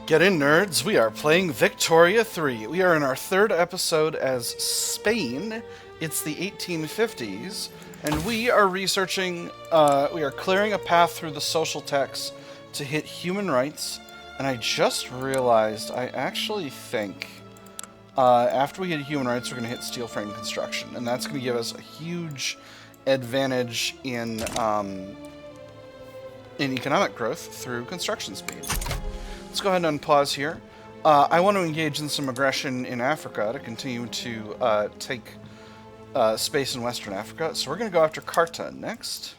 Get in, nerds. We are playing Victoria 3. We are in our third episode as Spain. It's the 1850s, and we are researching, we are clearing a path through the social texts to hit human rights, and I just realized I actually think after we hit human rights, we're going to hit steel frame construction, and that's going to give us a huge advantage in economic growth through construction speed. Let's go ahead and unpause here. I want to engage in some aggression in Africa to continue to take space in Western Africa. So we're going to go after Carta next.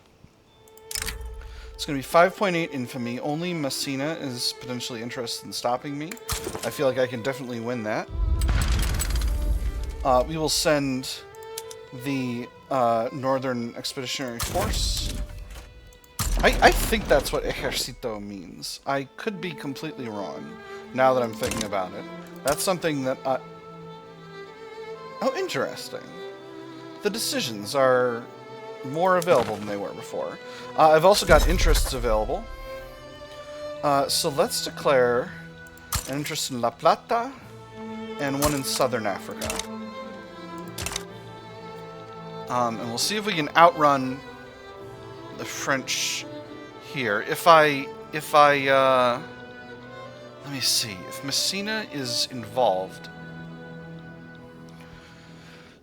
It's going to be 5.8 infamy. Only Messina is potentially interested in stopping me. I feel like I can definitely win that. We will send the Northern Expeditionary Force. I think that's what ejercito means. I could be completely wrong, now that I'm thinking about it. That's something that Oh, interesting. The decisions are more available than they were before. I've also got interests available. So let's declare an interest in La Plata and one in Southern Africa. And we'll see if we can outrun the French here. If I let me see. If Messina is involved,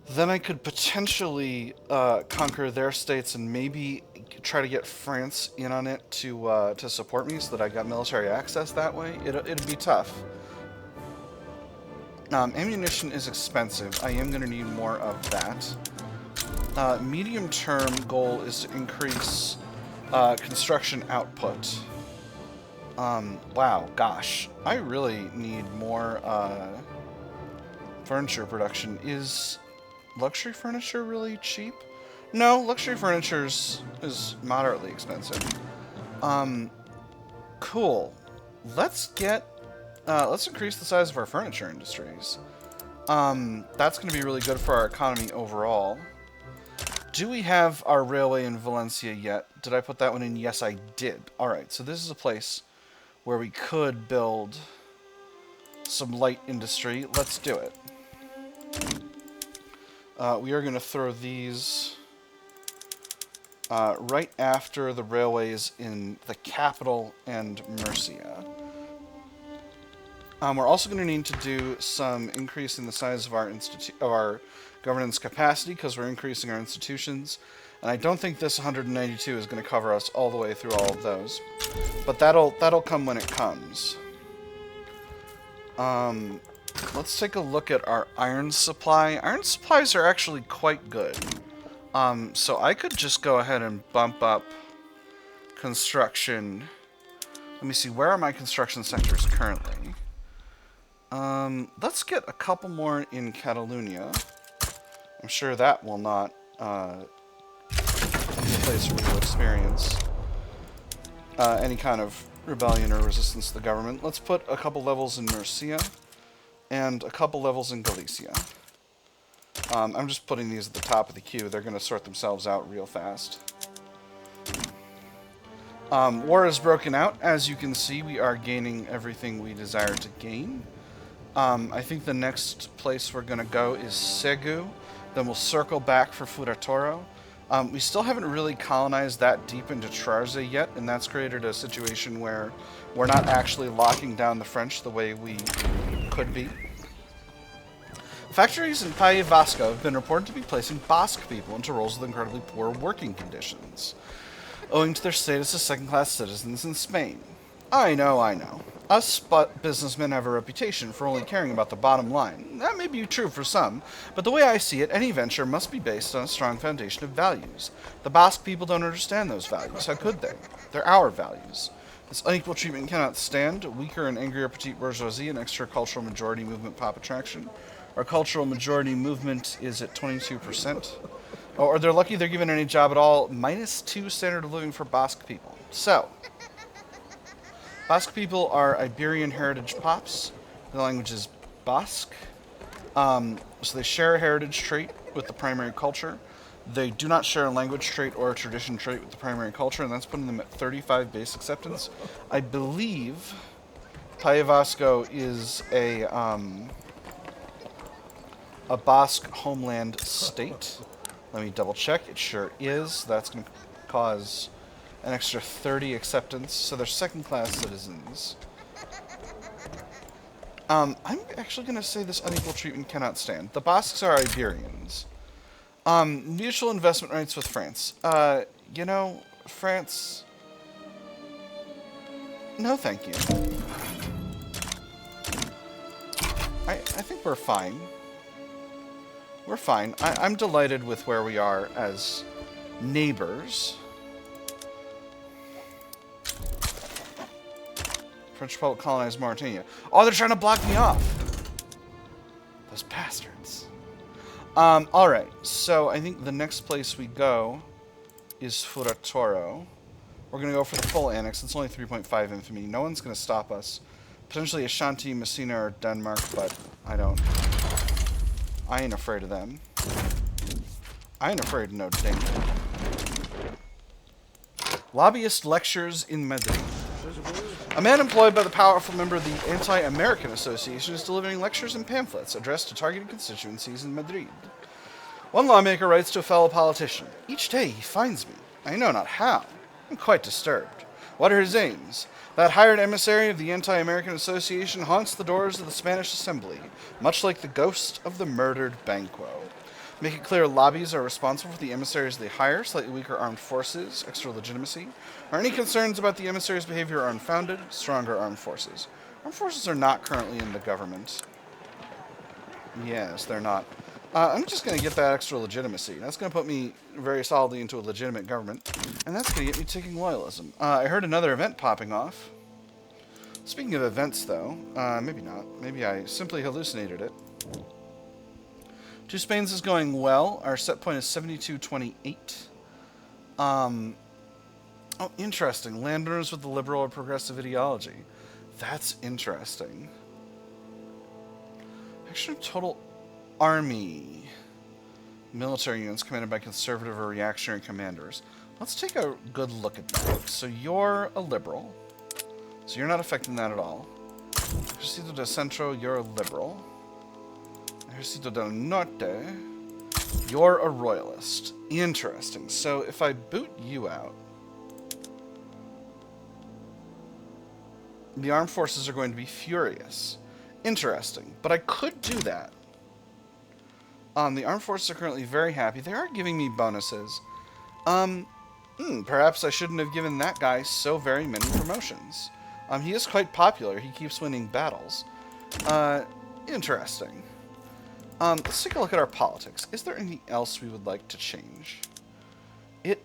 then I could potentially conquer their states and maybe try to get France in on it to support me, so that I got military access that way. It'd be tough. Ammunition is expensive. I am going to need more of that. Medium-term goal is to increase construction output. Wow, gosh. I really need more furniture production. Is luxury furniture really cheap? No, luxury furniture is moderately expensive. Cool. Let's increase the size of our furniture industries. That's going to be really good for our economy overall. Do we have our railway in Valencia yet? Did I put that one in? Yes, I did. Alright, so this is a place where we could build some light industry. Let's do it. We are going to throw these right after the railways in the capital and Murcia. We're also going to need to do some increase in the size of our governance capacity, because we're increasing our institutions, and I don't think this 192 is going to cover us all the way through all of those, but that'll come when it comes. Let's take a look at our iron supply. Iron supplies are actually quite good, so I could just go ahead and bump up construction. Let me see, where are my construction sectors currently? Let's get a couple more in Catalonia. I'm sure that will not be a place where we'll experience any kind of rebellion or resistance to the government. Let's put a couple levels in Murcia and a couple levels in Galicia. I'm just putting these at the top of the queue. They're going to sort themselves out real fast. War has broken out. As you can see, we are gaining everything we desire to gain. I think the next place we're going to go is Segu. Then we'll circle back for Furatoro. We still haven't really colonized that deep into Trarza yet, and that's created a situation where we're not actually locking down the French the way we could be. Factories in País Vasco have been reported to be placing Basque people into roles with incredibly poor working conditions, owing to their status as second-class citizens in Spain. I know. Us businessmen have a reputation for only caring about the bottom line. That may be true for some, but the way I see it, any venture must be based on a strong foundation of values. The Basque people don't understand those values. How could they? They're our values. This unequal treatment cannot stand. Weaker and angrier petite bourgeoisie and extra cultural majority movement pop attraction. Our cultural majority movement is at 22%. Or they're lucky they're given any job at all. -2 standard of living for Basque people. So, Basque people are Iberian heritage pops. The language is Basque. So they share a heritage trait with the primary culture. They do not share a language trait or a tradition trait with the primary culture, and that's putting them at 35 base acceptance. I believe País Vasco is a Basque homeland state. Let me double check. It sure is. That's going to cause an extra 30 acceptance. So they're second-class citizens. I'm actually going to say this unequal treatment cannot stand. The Basques are Iberians. Mutual investment rights with France. You know, France... No, thank you. I think we're fine. We're fine. I'm delighted with where we are as neighbors. French Republic colonized Mauritania. Oh, they're trying to block me off. Those bastards. Alright. So, I think the next place we go is Furatoro. We're going to go for the full annex. It's only 3.5 infamy. No one's going to stop us. Potentially Ashanti, Messina, or Denmark, but I ain't afraid of them. I ain't afraid of no ding. Lobbyist lectures in Madrid. A man employed by the powerful member of the Anti-American Association is delivering lectures and pamphlets addressed to targeted constituencies in Madrid. One lawmaker writes to a fellow politician, "Each day he finds me. I know not how. I'm quite disturbed. What are his aims? That hired emissary of the Anti-American Association haunts the doors of the Spanish Assembly, much like the ghost of the murdered Banquo. Make it clear lobbies are responsible for the emissaries they hire, slightly weaker armed forces, extra legitimacy. Are any concerns about the emissaries' behavior are unfounded, stronger armed forces." Armed forces are not currently in the government. Yes, they're not. I'm just going to get that extra legitimacy. That's going to put me very solidly into a legitimate government. And that's going to get me ticking loyalism. I heard another event popping off. Speaking of events, though, maybe not. Maybe I simply hallucinated it. Two Spains is going well. Our set point is 72.28. Oh, interesting. Landowners with the liberal or progressive ideology. That's interesting. Actually, total army. Military units commanded by conservative or reactionary commanders. Let's take a good look at that. So you're a liberal. So you're not affecting that at all. Ejército del Centro, you're a liberal. Ejército del Norte, you're a royalist. Interesting. So if I boot you out, the armed forces are going to be furious. Interesting. But I could do that. The armed forces are currently very happy. They are giving me bonuses. Perhaps I shouldn't have given that guy so very many promotions. He is quite popular. He keeps winning battles. Interesting. Let's take a look at our politics. Is there anything else we would like to change? It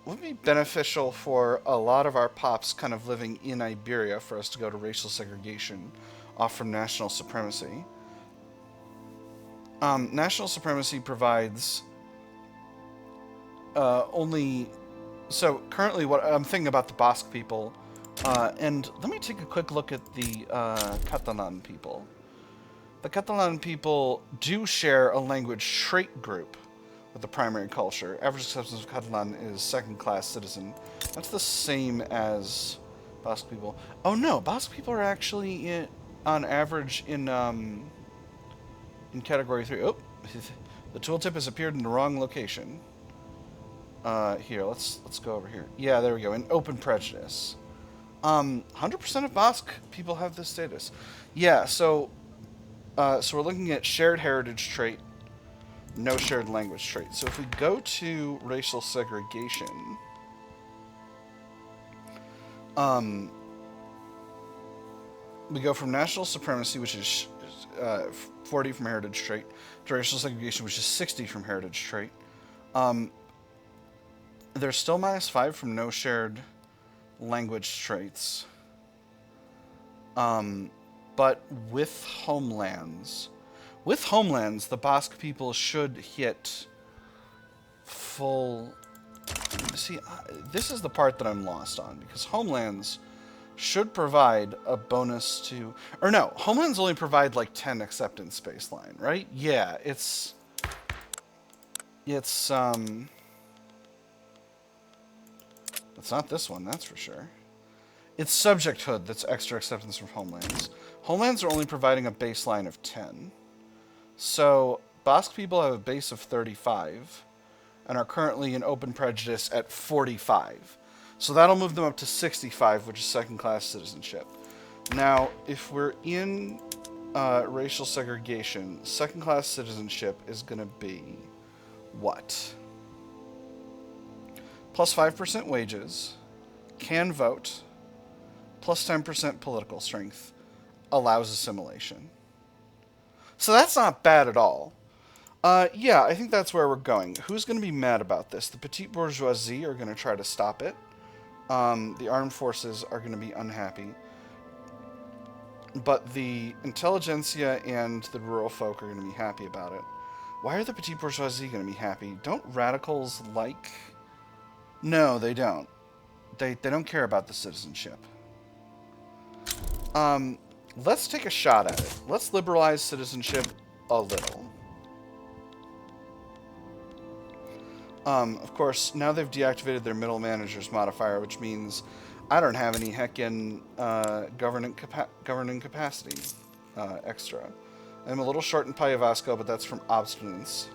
would be beneficial for a lot of our pops kind of living in Iberia for us to go to racial segregation off from national supremacy. National supremacy provides only... So, currently, what I'm thinking about the Basque people, and let me take a quick look at the Catalan people. The Catalan people do share a language trait group with the primary culture. Average acceptance of Catalan is second-class citizen. That's the same as Basque people. Oh no, Basque people are actually on average in category 3. Oh, the tooltip has appeared in the wrong location. Here, let's go over here. Yeah, there we go. In open prejudice. 100% of Basque people have this status. Yeah, so we're looking at shared heritage trait, no shared language trait. So if we go to racial segregation, we go from national supremacy, which is 40 from heritage trait, to racial segregation, which is 60 from heritage trait. There's still -5 from no shared language traits. But with homelands, the Basque people should hit full... See, this is the part that I'm lost on, because homelands should provide a bonus to... Or no, homelands only provide like 10 acceptance baseline, right? Yeah, it's not this one, that's for sure. It's subjecthood that's extra acceptance from homelands. Homelands are only providing a baseline of 10. So Basque people have a base of 35 and are currently in open prejudice at 45. So that'll move them up to 65, which is second-class citizenship. Now, if we're in racial segregation, second-class citizenship is going to be what? Plus 5% wages, can vote, plus 10% political strength, allows assimilation. So that's not bad at all. Yeah, I think that's where we're going. Who's going to be mad about this? The petite bourgeoisie are going to try to stop it. The armed forces are going to be unhappy. But the intelligentsia and the rural folk are going to be happy about it. Why are the petite bourgeoisie going to be happy? Don't radicals like... No, they don't. They don't care about the citizenship. Let's take a shot at it. Let's liberalize citizenship a little. Of course, now they've deactivated their middle manager's modifier, which means I don't have any heckin' governing capacity extra. I'm a little short in Payavasco, but that's from obstinance.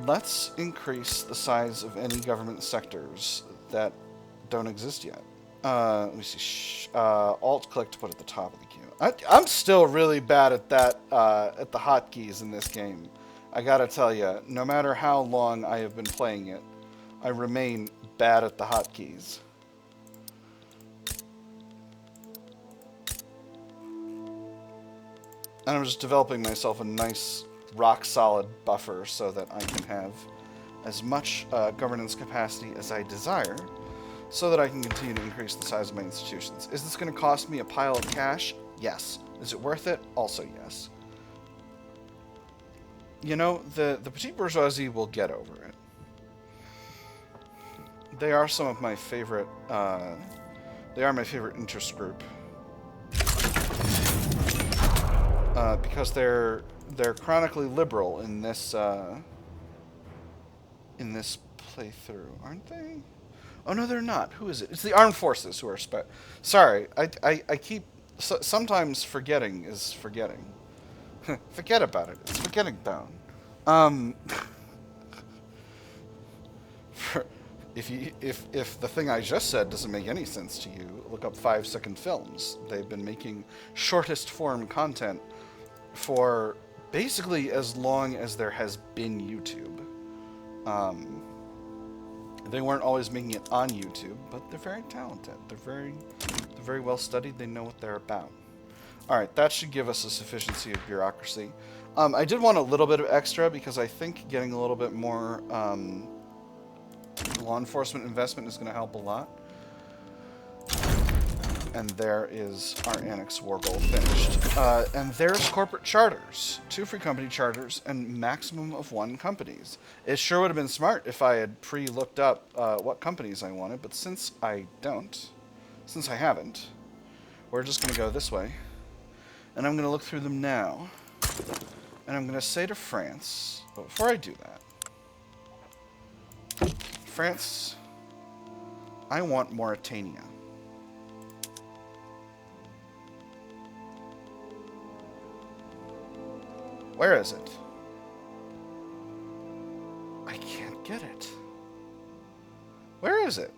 Let's increase the size of any government sectors that don't exist yet. Let me see. Alt-click to put at the top of the queue. I'm still really bad at that, at the hotkeys in this game. I gotta tell you, no matter how long I have been playing it, I remain bad at the hotkeys. And I'm just developing myself a nice, rock-solid buffer so that I can have as much governance capacity as I desire, so that I can continue to increase the size of my institutions. Is this going to cost me a pile of cash? Yes. Is it worth it? Also yes. You know, the petite bourgeoisie will get over it. They are some of my favorite, they are my favorite interest group. Because they're chronically liberal in this playthrough, aren't they? Oh no, they're not. Who is it? It's the armed forces who are Sorry, I keep sometimes forgetting is forgetting. Forget about it. It's forgetting down. If the thing I just said doesn't make any sense to you, look up 5-second films. They've been making shortest form content for basically as long as there has been YouTube. They weren't always making it on YouTube, but they're very talented. They're very well studied. They know what they're about. All right, that should give us a sufficiency of bureaucracy. I did want a little bit of extra because I think getting a little bit more law enforcement investment is going to help a lot. And there is our annex war goal finished. And there's corporate charters. 2 free company charters and maximum of 1 companies. It sure would have been smart if I had pre-looked up what companies I wanted, but since I haven't, we're just going to go this way. And I'm going to look through them now. And I'm going to say to France, but before I do that, France, I want Mauritania. Where is it? I can't get it. Where is it?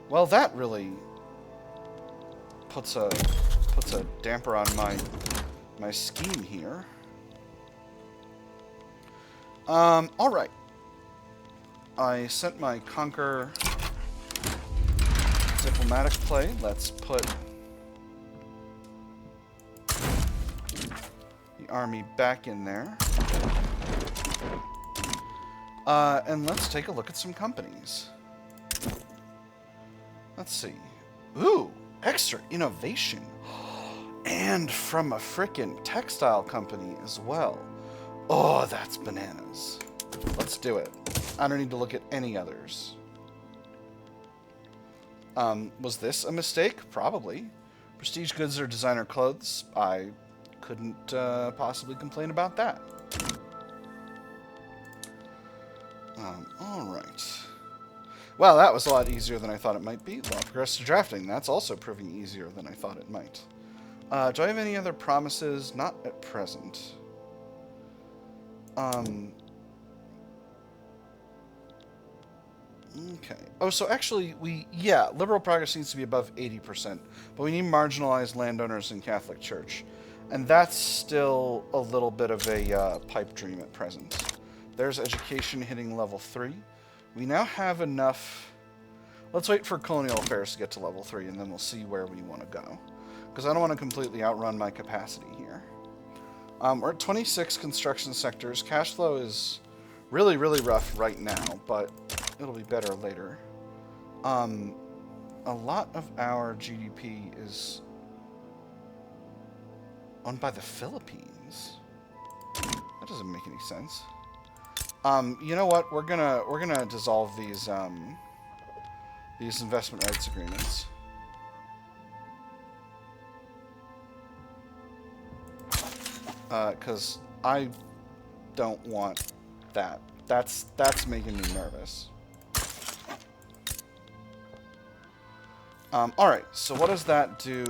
Well, that really puts a damper on my scheme here. All right. I sent my conquer diplomatic play. Let's put the army back in there. And let's take a look at some companies. Let's see. Ooh, extra innovation. And from a frickin' textile company as well. Oh, that's bananas. Let's do it. I don't need to look at any others. Was this a mistake? Probably. Prestige goods or designer clothes? I couldn't possibly complain about that. Alright. Well, that was a lot easier than I thought it might be. Law progressive drafting. That's also proving easier than I thought it might. Do I have any other promises? Not at present. Okay. Oh, so actually, liberal progress needs to be above 80%, but we need marginalized landowners in Catholic Church. And that's still a little bit of a pipe dream at present. There's education hitting level 3. We now have enough... Let's wait for colonial affairs to get to level 3, and then we'll see where we want to go. Because I don't want to completely outrun my capacity here. We're at 26 construction sectors. Cash flow is really, really rough right now, but it'll be better later. A lot of our GDP is owned by the Philippines. That doesn't make any sense. You know what? We're gonna dissolve these investment rights agreements. Because I don't want that. That's making me nervous. Alright, so what does that do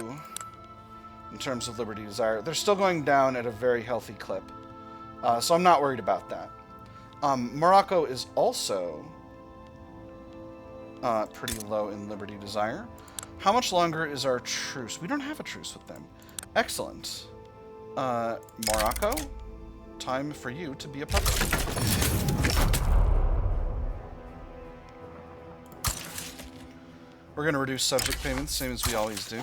in terms of liberty desire? They're still going down at a very healthy clip. So I'm not worried about that. Morocco is also pretty low in liberty desire. How much longer is our truce? We don't have a truce with them. Excellent. Morocco, time for you to be a puppet. We're going to reduce subject payments, same as we always do.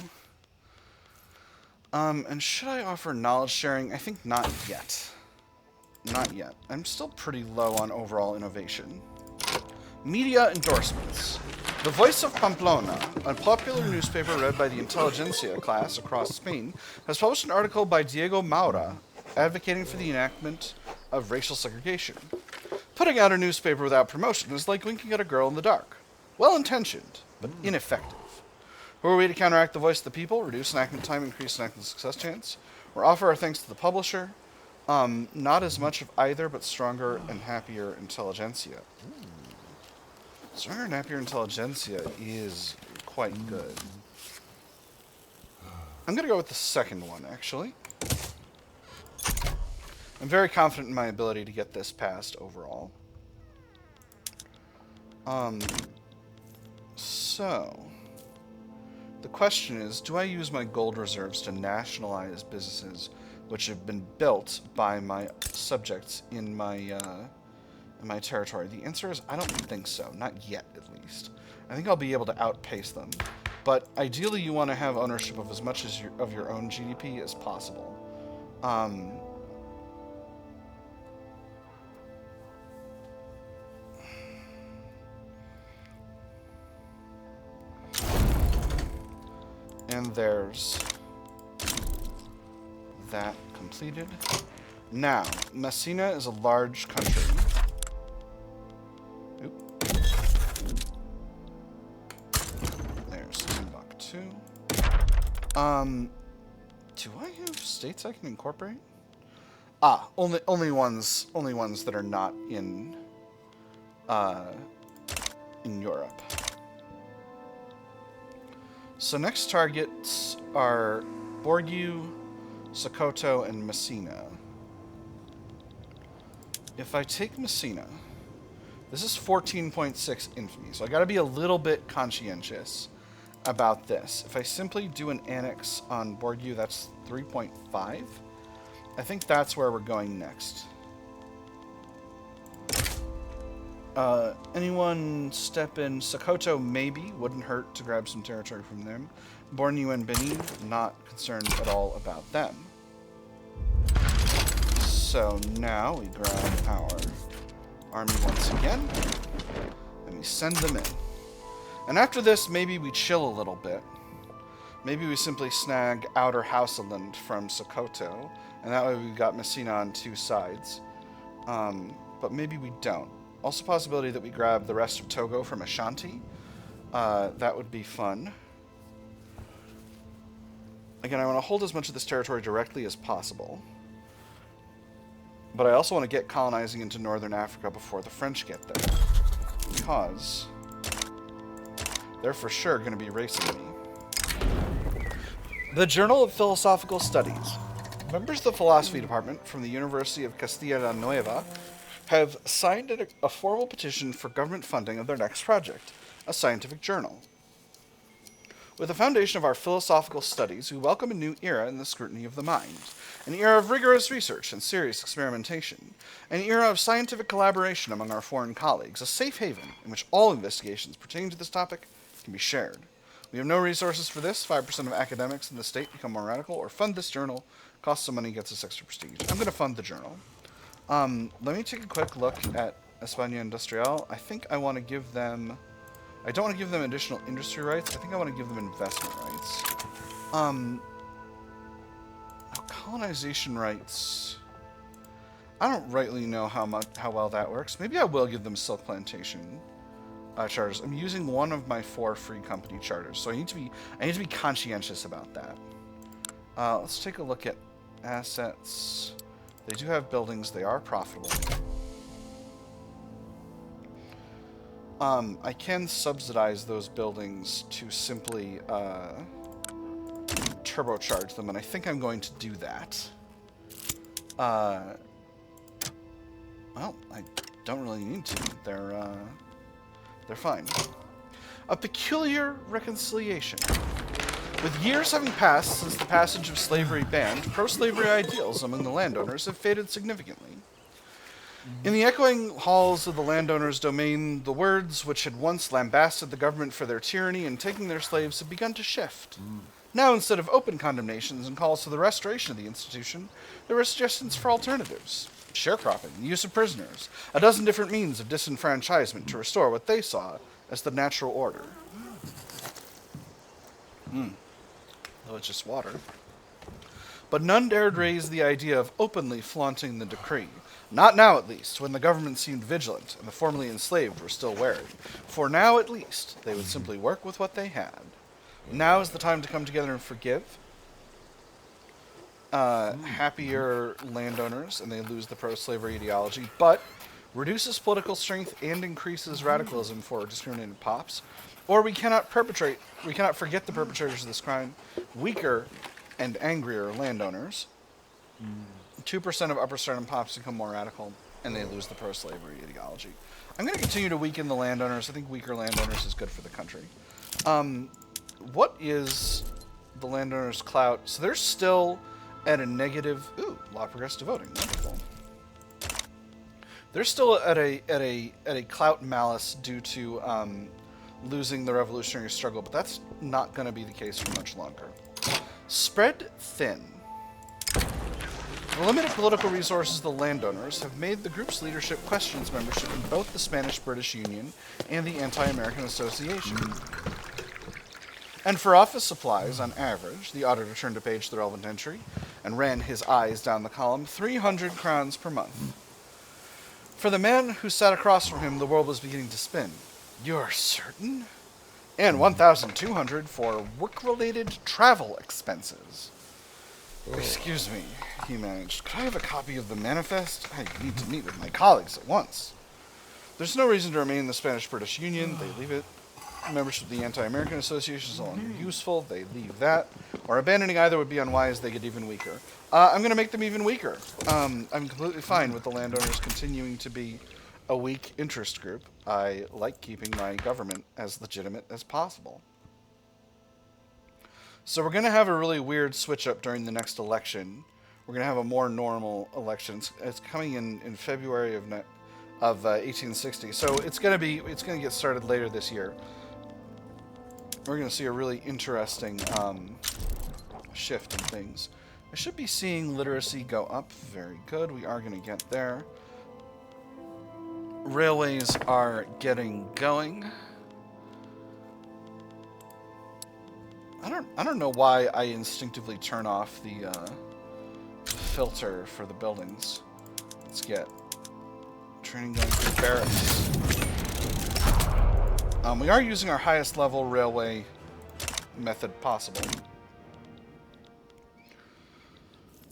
And should I offer knowledge sharing? I think not yet. Not yet. I'm still pretty low on overall innovation. Media endorsements. The Voice of Pamplona, a popular newspaper read by the intelligentsia class across Spain, has published an article by Diego Maura advocating for the enactment of racial segregation. Putting out a newspaper without promotion is like winking at a girl in the dark. Well-intentioned, but ineffective. Who are we to counteract the voice of the people, reduce enactment time, increase enactment success chance, or offer our thanks to the publisher? Not as much of either, but stronger and happier intelligentsia. Stronger and happier intelligentsia is quite good. I'm going to go with the second one, actually. I'm very confident in my ability to get this passed overall. So, the question is, do I use my gold reserves to nationalize businesses which have been built by my subjects in my territory? The answer is I don't think so. Not yet, at least. I think I'll be able to outpace them. But ideally, you want to have ownership of as much as of your own GDP as possible. And there's that completed. Now, Messina is a large country. There's Timbuktu. Do I have states I can incorporate? Only ones that are not in Europe. So next targets are Borgu, Sokoto, and Messina. If I take Messina, this is 14.6 infamy, so I gotta be a little bit conscientious about this. If I simply do an annex on Borgu, that's 3.5. I think that's where we're going next. Anyone step in? Sokoto, maybe. Wouldn't hurt to grab some territory from them. Bornu and Benin, not concerned at all about them. So now we grab our army once again, and we send them in. And after this, maybe we chill a little bit. Maybe we simply snag Outer Hausaland from Sokoto, and that way we've got Messina on two sides. But maybe we don't. Also possibility that we grab the rest of Togo from Ashanti. That would be fun. Again, I want to hold as much of this territory directly as possible. But I also want to get colonizing into northern Africa before the French get there. Because they're for sure going to be racing me. The Journal of Philosophical Studies. Members of the philosophy department from the University of Castilla la Nueva have signed a formal petition for government funding of their next project, a scientific journal. With the foundation of our philosophical studies, we welcome a new era in the scrutiny of the mind, an era of rigorous research and serious experimentation, an era of scientific collaboration among our foreign colleagues, a safe haven in which all investigations pertaining to this topic can be shared. We have no resources for this. 5% of academics in the state become more radical or fund this journal. Costs some money, gets us extra prestige. I'm going to fund the journal. Let me take a quick look at España Industrial. I think I want to give them... I don't want to give them additional industry rights. I think I want to give them investment rights. Colonization rights... I don't rightly know how well that works. Maybe I will give them silk plantation charters. I'm using one of my 4 free company charters, so I need to be conscientious about that. Let's take a look at assets. They do have buildings. They are profitable. I can subsidize those buildings to simply turbocharge them, and I think I'm going to do that. Well, I don't really need to. They're fine. A peculiar reconciliation. With years having passed since the passage of slavery banned, pro-slavery ideals among the landowners have faded significantly. In the echoing halls of the landowners' domain, the words which had once lambasted the government for their tyranny in taking their slaves have begun to shift. Now, instead of open condemnations and calls for the restoration of the institution, there were suggestions for alternatives. Sharecropping, the use of prisoners, a dozen different means of disenfranchisement to restore what they saw as the natural order. Though it's just water. But none dared raise the idea of openly flaunting the decree. Not now, at least, when the government seemed vigilant and the formerly enslaved were still wary. For now, at least, they would simply work with what they had. Now is the time to come together and forgive. Happier landowners, and they lose the pro-slavery ideology, but reduces political strength and increases radicalism for discriminated pops. Or we cannot forget the perpetrators of this crime, weaker and angrier landowners. 2% of upper sternum pops become more radical, and they lose the pro-slavery ideology. I'm going to continue to weaken the landowners. I think weaker landowners is good for the country. What is the landowners' clout? So they're still at a negative... Ooh, law progressed to voting. Wonderful. They're still at a clout malice due to losing the revolutionary struggle, but that's not going to be the case for much longer. Spread thin. The limited political resources of the landowners have made the group's leadership question its membership in both the Spanish-British Union and the Anti-American Association. And for office supplies, on average, the auditor turned a page to the relevant entry and ran his eyes down the column, 300 crowns per month. For the man who sat across from him, the world was beginning to spin. You're certain? And 1,200 for work-related travel expenses. Excuse me, he managed. Could I have a copy of the manifest? I need to meet with my colleagues at once. There's no reason to remain in the Spanish-British Union. They leave it. Membership of the Anti-American Association is no longer useful. They leave that. Or abandoning either would be unwise. They get even weaker. I'm going to make them even weaker. I'm completely fine with the landowners continuing to be a weak interest group. I like keeping my government as legitimate as possible. So we're going to have a really weird switch up during the next election. We're going to have a more normal election. It's coming in February of 1860. So it's going to get started later this year. We're going to see a really interesting shift in things. I should be seeing literacy go up. Very good. We are going to get there. Railways are getting going. I don't know why I instinctively turn off the filter for the buildings. Let's get training going for barracks. We are using our highest level railway method possible.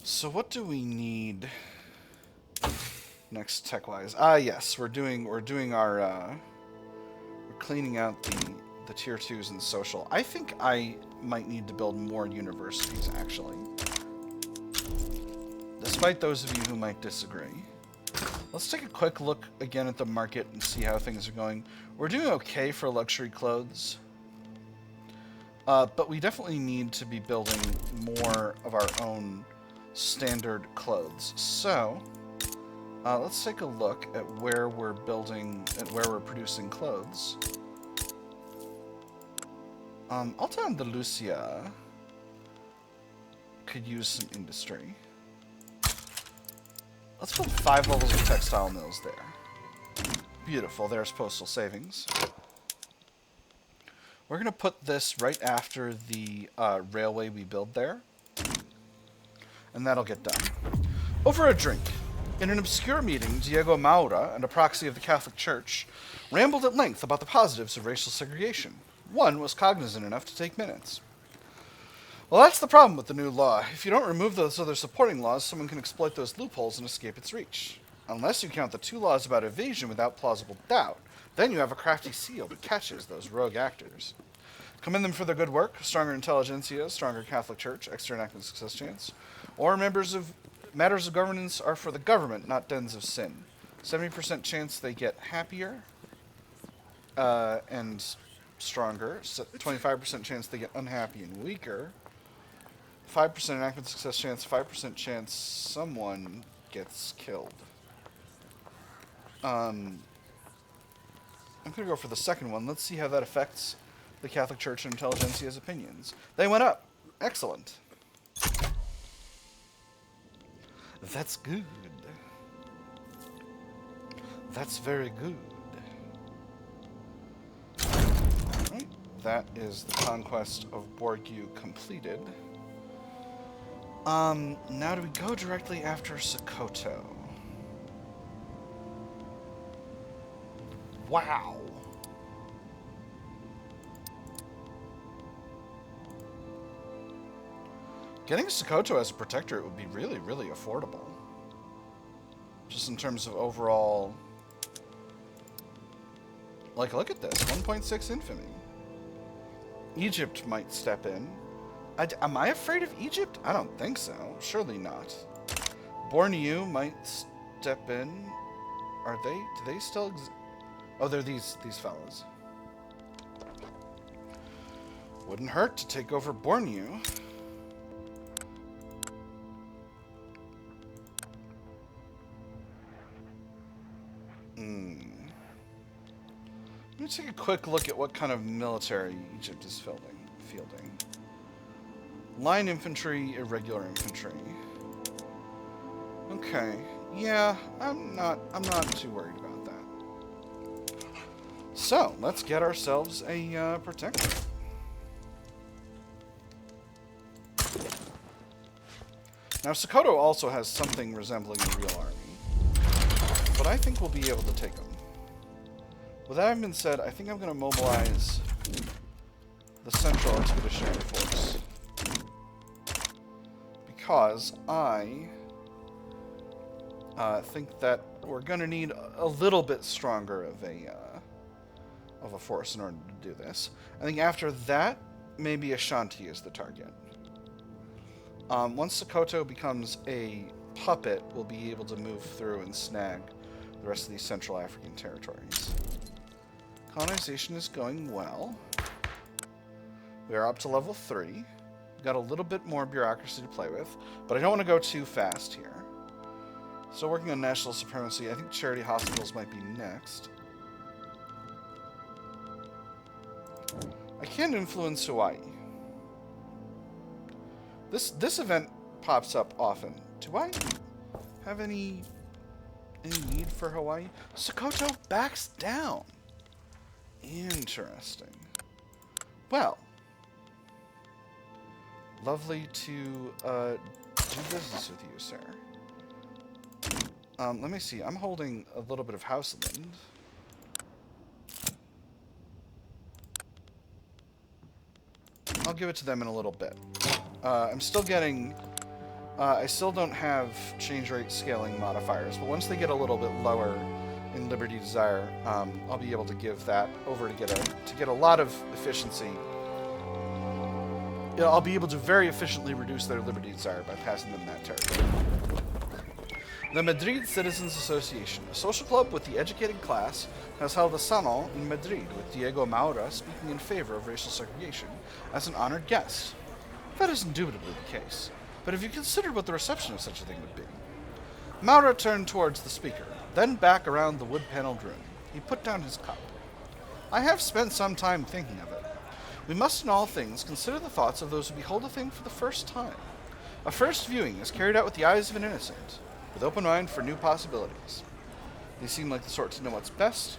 So what do we need Next tech-wise. Ah, yes, we're doing our we're cleaning out the tier 2s and social. I think I might need to build more universities, actually. Despite those of you who might disagree. Let's take a quick look again at the market and see how things are going. We're doing okay for luxury clothes. But we definitely need to be building more of our own standard clothes. So, let's take a look at where we're building, at where we're producing clothes. Alta Andalusia could use some industry. Let's build 5 levels of textile mills there. Beautiful, there's postal savings. We're going to put this right after the railway we build there. And that'll get done. Over a drink. In an obscure meeting, Diego Maura, and a proxy of the Catholic Church, rambled at length about the positives of racial segregation. One was cognizant enough to take minutes. Well, that's the problem with the new law. If you don't remove those other supporting laws, someone can exploit those loopholes and escape its reach. Unless you count the 2 laws about evasion without plausible doubt, then you have a crafty seal that catches those rogue actors. Commend them for their good work. Stronger intelligentsia, stronger Catholic Church, extra enactment success chance. Or matters of governance are for the government, not dens of sin. 70% chance they get happier and stronger. 25% chance they get unhappy and weaker. 5% enactment success chance, 5% chance someone gets killed. I'm going to go for the second one. Let's see how that affects the Catholic Church and intelligentsia's opinions. They went up. Excellent. That's good. That's very good. Alright, that is the conquest of Borgu completed. Now do we go directly after Sokoto? Wow. Getting Sokoto as a protectorate would be really, really affordable. Just in terms of overall... Like, look at this. 1.6 infamy. Egypt might step in. Am I afraid of Egypt? I don't think so. Surely not. Borneo might step in. Are they? Do they still exist? Oh, they're these fellas. Wouldn't hurt to take over Borneo. Let me take a quick look at what kind of military Egypt is fielding. Line infantry, irregular infantry. Okay. Yeah, I'm not too worried about that. So, let's get ourselves a protector. Now, Sokoto also has something resembling a real army, but I think we'll be able to take them. With that having been said, I think I'm going to mobilize the Central Expeditionary Force. Because I think that we're going to need a little bit stronger of a force in order to do this. I think after that, maybe Ashanti is the target. Once Sokoto becomes a puppet, we'll be able to move through and snag the rest of these Central African territories. Colonization is going well. We are up to level 3. We've got a little bit more bureaucracy to play with, but I don't want to go too fast here. So working on national supremacy, I think charity hospitals might be next. I can influence Hawaii. This event pops up often. Do I have any need for Hawaii? Sokoto backs down. Interesting. Well, lovely to do business with you, sir. Let me see. I'm holding a little bit of houseland. I'll give it to them in a little bit. I'm still getting I still don't have change rate scaling modifiers, but once they get a little bit lower in Liberty Desire, I'll be able to give that over to get a lot of efficiency. You know, I'll be able to very efficiently reduce their Liberty Desire by passing them that territory. The Madrid Citizens Association, a social club with the educated class, has held a salon in Madrid with Diego Maura speaking in favor of racial segregation as an honored guest. That is indubitably the case, but have you considered what the reception of such a thing would be? Maura turned towards the speaker, then back around the wood-paneled room. He put down his cup. I have spent some time thinking of it. We must in all things consider the thoughts of those who behold a thing for the first time. A first viewing is carried out with the eyes of an innocent, with open mind for new possibilities. They seem like the sort to know what's best,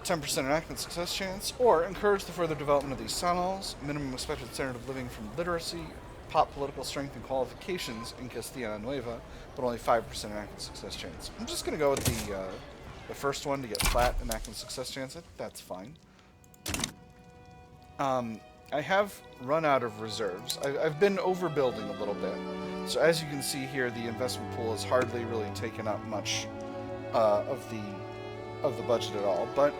10% enactment success chance, or encourage the further development of these salons, minimum expected standard of living from literacy, pop political strength and qualifications in Castilla Nueva, but only 5% enactment success chance. I'm just going to go with the first one to get flat enactment success chance. That's fine. I have run out of reserves. I've been overbuilding a little bit. So as you can see here, the investment pool has hardly really taken up much of the budget at all. But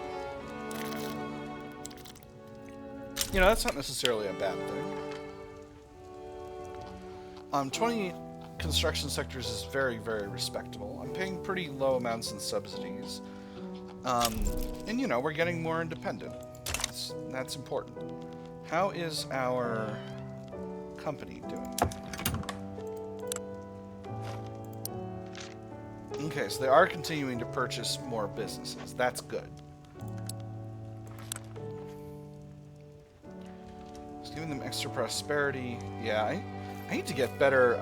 you know, that's not necessarily a bad thing. 20 construction sectors is very, very respectable. I'm paying pretty low amounts in subsidies. And you know, we're getting more independent. That's important. How is our company doing? Okay, so they are continuing to purchase more businesses. That's good. Just giving them extra prosperity. Yeah, I need to get better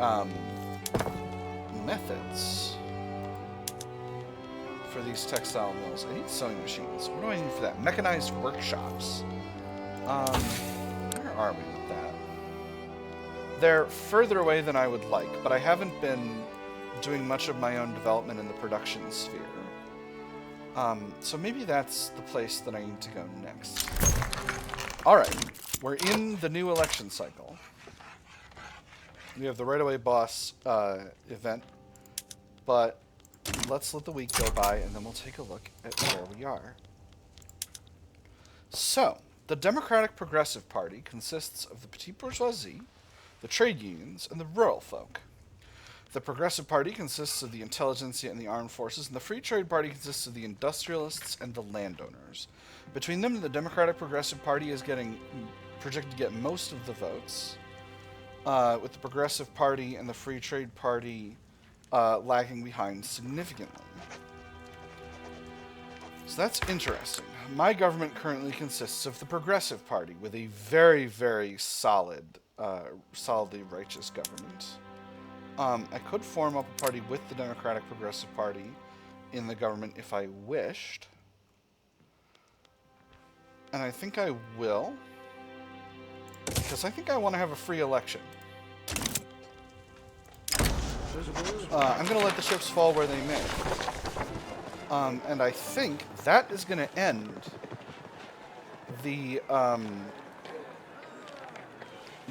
methods for these textile mills. I need sewing machines. What do I need for that? Mechanized workshops. Where are we with that? They're further away than I would like, but I haven't been doing much of my own development in the production sphere. So maybe that's the place that I need to go next. Alright, we're in the new election cycle. We have the right-away boss event, but let's let the week go by and then we'll take a look at where we are. So, the Democratic Progressive Party consists of the petite bourgeoisie, the trade unions, and the rural folk. The Progressive Party consists of the intelligentsia and the armed forces, and the Free Trade Party consists of the industrialists and the landowners. Between them, the Democratic Progressive Party is projected to get most of the votes, with the Progressive Party and the Free Trade Party lagging behind significantly. So that's interesting. My government currently consists of the Progressive Party, with a very, very solidly righteous government. I could form up a party with the Democratic Progressive Party in the government if I wished. And I think I will, because I think I want to have a free election. I'm going to let the chips fall where they may. And I think that is going to end the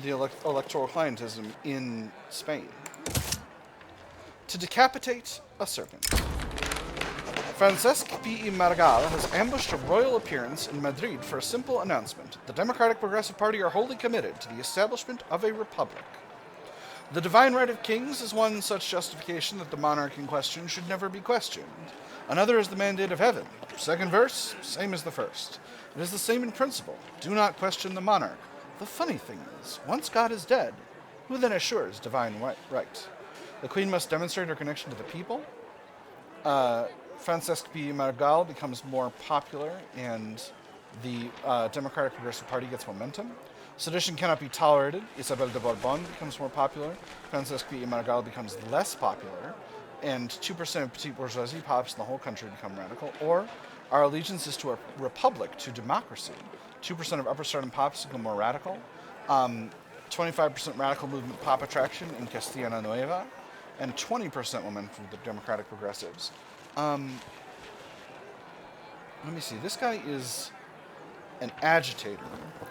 electoral clientism in Spain. To decapitate a serpent. Francesc P. Maragall has ambushed a royal appearance in Madrid for a simple announcement. The Democratic Progressive Party are wholly committed to the establishment of a republic. The divine right of kings is one such justification that the monarch in question should never be questioned. Another is the mandate of heaven. Second verse, same as the first. It is the same in principle. Do not question the monarch. The funny thing is, once God is dead, who then assures divine right? The Queen must demonstrate her connection to the people. Francesc P. Maragall becomes more popular, and the Democratic Progressive Party gets momentum. Sedition cannot be tolerated. Isabel de Bourbon becomes more popular. Francesc P. Maragall becomes less popular, and 2% of petite bourgeoisie pops in the whole country become radical. Or our allegiance is to a republic, to democracy. 2% of upper stardom pops become more radical. 25% radical movement pop attraction in Castilla Nueva, and 20% momentum from the Democratic Progressives. Let me see. This guy is an agitator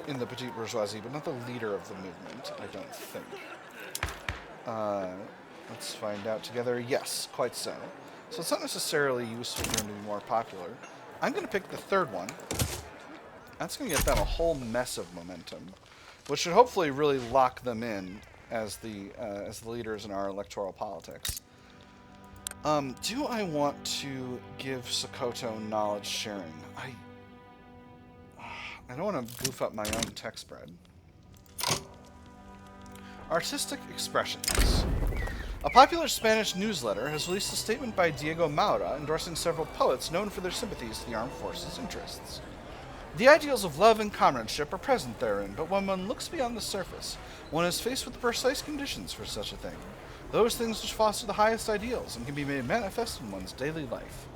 in the petite bourgeoisie, but not the leader of the movement, I don't think. Let's find out together. Yes, quite so. So it's not necessarily useful for him to be more popular. I'm going to pick the third one. That's going to get them a whole mess of momentum, which should hopefully really lock them in as the leaders in our electoral politics. Do I want to give Sokoto knowledge sharing? I don't want to goof up my own tech spread. Artistic expressions. A popular Spanish newsletter has released a statement by Diego Maura endorsing several poets known for their sympathies to the armed forces' interests. The ideals of love and comradeship are present therein, but when one looks beyond the surface, one is faced with the precise conditions for such a thing. Those things which foster the highest ideals and can be made manifest in one's daily life.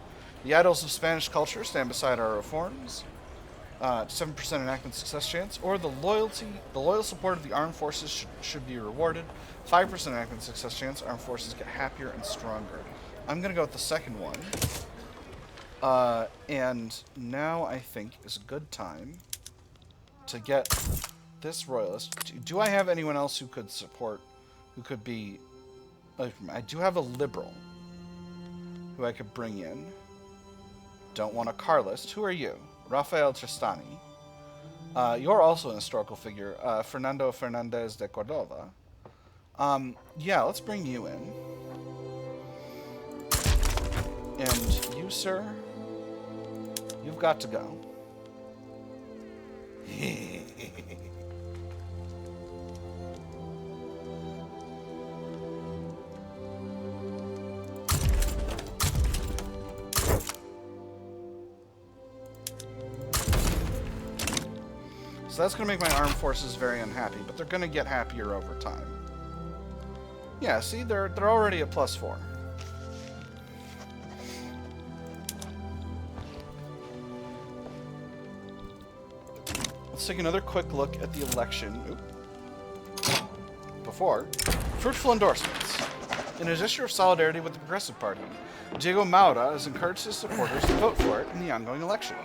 The idols of Spanish culture stand beside our reforms, 7% enactment success chance, or the loyal support of the armed forces should be rewarded. 5% enactment success chance, armed forces get happier and stronger. I'm going to go with the second one. And now I think is a good time to get this royalist. Do I have anyone else who could support, who could be... I do have a liberal who I could bring in. Don't want a Carlist. Who are you? Rafael Tristani. You're also an historical figure. Fernando Fernandez de Cordova. Yeah, let's bring you in. And you, sir, you've got to go. So that's going to make my armed forces very unhappy, but they're going to get happier over time. Yeah, see, they're already at +4. Let's take another quick look at the election. Before, fruitful endorsements. In a gesture of solidarity with the Progressive Party, Diego Maura has encouraged his supporters to vote for it in the ongoing election.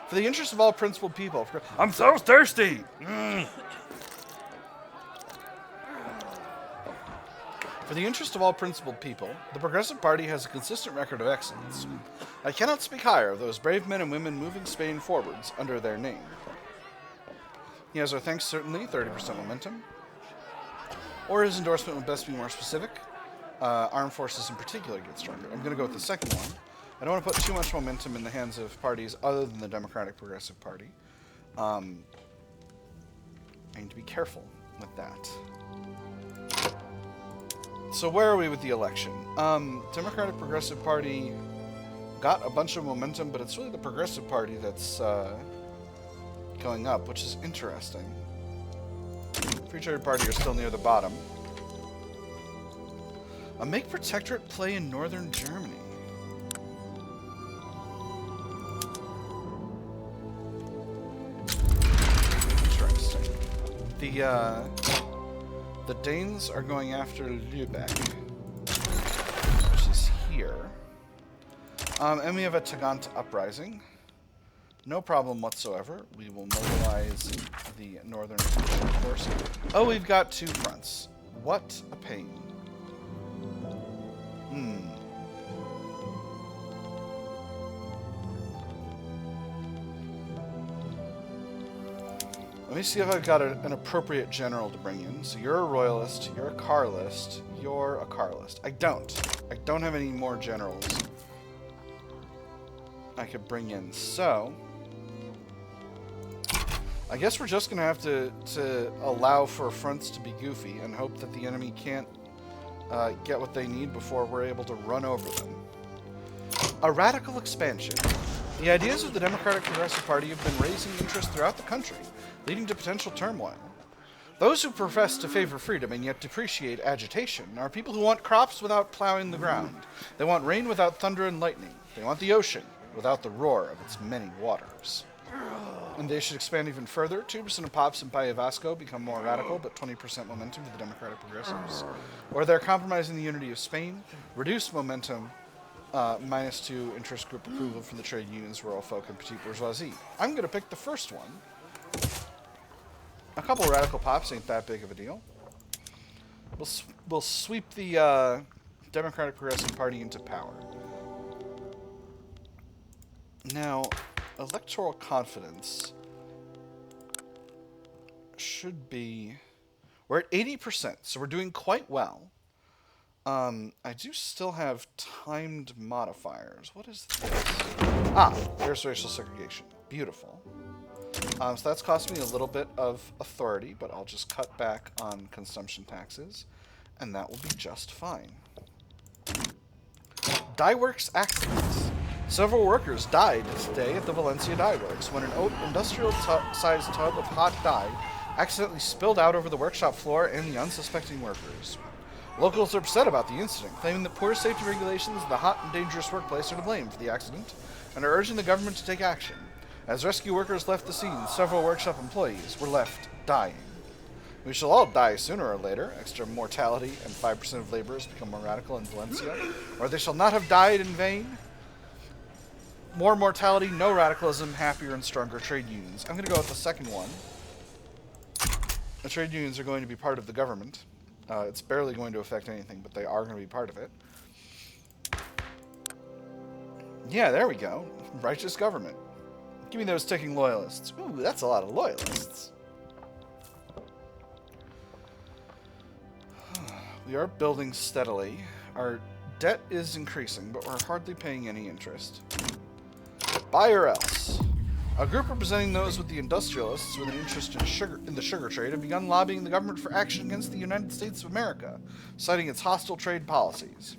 For the interest of all principled people... I'm so thirsty! For the interest of all principled people, the Progressive Party has a consistent record of excellence. I cannot speak higher of those brave men and women moving Spain forwards under their name. He has our thanks, certainly, 30% momentum. Or his endorsement would best be more specific. Armed forces in particular get stronger. I'm going to go with the second one. I don't want to put too much momentum in the hands of parties other than the Democratic Progressive Party. I need to be careful with that. So where are we with the election? Democratic Progressive Party got a bunch of momentum, but it's really the Progressive Party that's going up, which is interesting. Free Trade Party are still near the bottom. A make protectorate play in northern Germany. The Danes are going after Lübeck, which is here. And we have a Tagant uprising. No problem whatsoever. We will mobilize the northern force. Oh, we've got 2 fronts. What a pain. Let me see if I've got an appropriate general to bring in. So you're a royalist, you're a Carlist, you're a Carlist. I don't have any more generals I could bring in. So I guess we're just going to have to allow for fronts to be goofy and hope that the enemy can't get what they need before we're able to run over them. A radical expansion. The ideas of the Democratic Progressive Party have been raising interest throughout the country, leading to potential turmoil. Those who profess to favor freedom and yet depreciate agitation are people who want crops without plowing the ground. They want rain without thunder and lightning. They want the ocean without the roar of its many waters. And they should expand even further. 2% of pops in País Vasco become more radical, but 20% momentum to the Democratic Progressives. Or they're compromising the unity of Spain. Reduced momentum, -2 interest group approval from the trade unions, rural folk, and petite bourgeoisie. I'm going to pick the first one. A couple radical pops ain't that big of a deal. We'll sweep the Democratic Progressive Party into power. Now, electoral confidence should be... We're at 80%, so we're doing quite well. I do still have timed modifiers. What is this? Ah, there's racial segregation. Beautiful. So that's cost me a little bit of authority, but I'll just cut back on consumption taxes, and that will be just fine. Dye Works accidents. Several workers died today at the Valencia Dye Works when an industrial-sized tub of hot dye accidentally spilled out over the workshop floor and the unsuspecting workers. Locals are upset about the incident, claiming that poor safety regulations in the hot and dangerous workplace are to blame for the accident, and are urging the government to take action. As rescue workers left the scene, several workshop employees were left dying. We shall all die sooner or later. Extra mortality and 5% of laborers become more radical in Valencia, or they shall not have died in vain. More mortality, no radicalism, happier and stronger trade unions. I'm going to go with the second one. The trade unions are going to be part of the government. It's barely going to affect anything, but they are going to be part of it. Yeah, there we go. Righteous government. Give me those ticking loyalists. Ooh, that's a lot of loyalists. We are building steadily. Our debt is increasing, but we're hardly paying any interest. Buy or else. A group representing those with the industrialists with an interest in the sugar trade have begun lobbying the government for action against the United States of America, citing its hostile trade policies.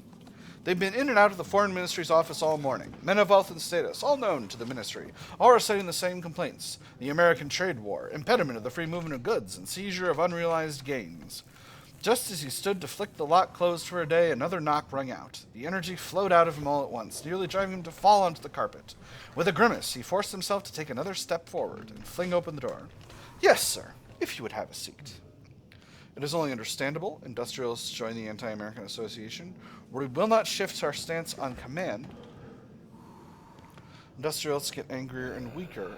They've been in and out of the Foreign Ministry's office all morning. Men of wealth and status, all known to the ministry, all are citing the same complaints. The American trade war, impediment of the free movement of goods, and seizure of unrealized gains. Just as he stood to flick the lock closed for a day, another knock rang out. The energy flowed out of him all at once, nearly driving him to fall onto the carpet. With a grimace, he forced himself to take another step forward and fling open the door. Yes, sir, if you would have a seat. It is only understandable. Industrialists join the Anti-American Association, where we will not shift our stance on command. Industrialists get angrier and weaker.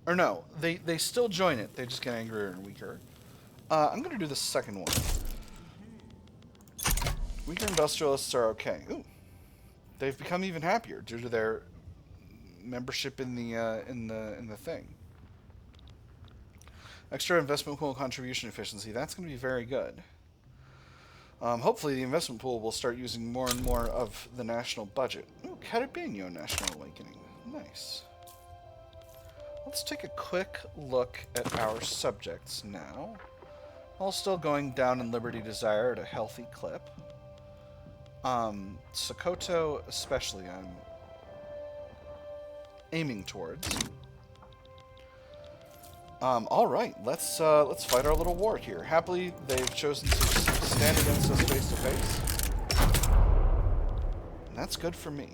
Or no, they still join it. They just get angrier and weaker. I'm going to do the second one. Weaker industrialists are okay. Ooh, they've become even happier due to their membership in the thing. Extra investment pool contribution efficiency. That's going to be very good. Hopefully the investment pool will start using more and more of the national budget. Ooh, Caribbean National Awakening. Nice. Let's take a quick look at our subjects now. All still going down in Liberty Desire at a healthy clip. Sokoto especially I'm aiming towards. Alright, let's fight our little war here. Happily, they've chosen to stand against us face to face. And that's good for me.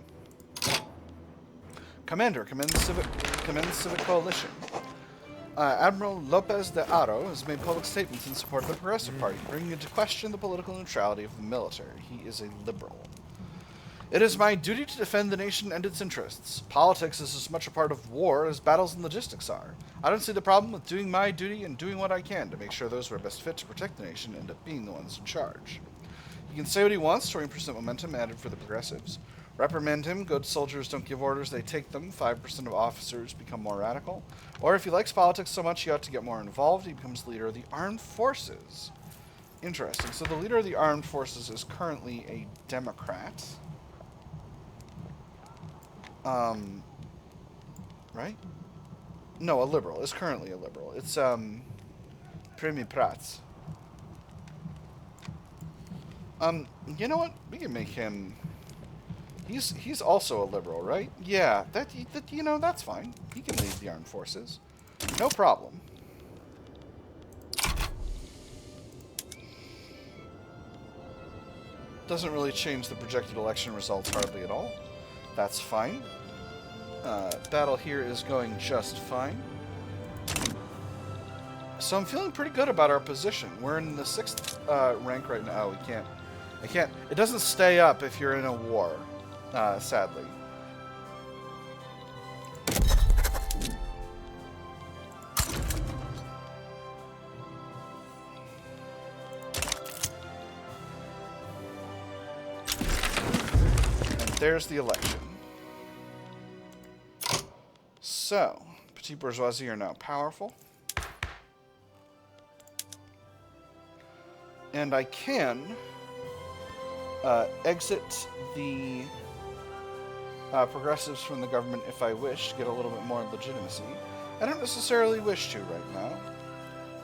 Commander, commend the Civic Coalition. Admiral Lopez de Haro has made public statements in support of the Progressive Party, bringing into question the political neutrality of the military. He is a liberal. It is my duty to defend the nation and its interests. Politics is as much a part of war as battles and logistics are. I don't see the problem with doing my duty and doing what I can to make sure those who are best fit to protect the nation end up being the ones in charge. He can say what he wants, 20% momentum added for the progressives. Reprimand him, good soldiers don't give orders, they take them, 5% of officers become more radical. Or if he likes politics so much he ought to get more involved, he becomes leader of the armed forces. Interesting. So the leader of the armed forces is currently a Democrat. Right? No, a liberal. It's currently a liberal. It's, Premi Prats. You know what? We can make him... He's also a liberal, right? Yeah, that you know, that's fine. He can lead the armed forces. No problem. Doesn't really change the projected election results hardly at all. That's fine. Battle here is going just fine. So I'm feeling pretty good about our position. We're in the 6th rank right now. We can't... It doesn't stay up if you're in a war. Sadly. there's the election. So, petit bourgeoisie are now powerful. And I can exit the progressives from the government if I wish to get a little bit more legitimacy. I don't necessarily wish to right now.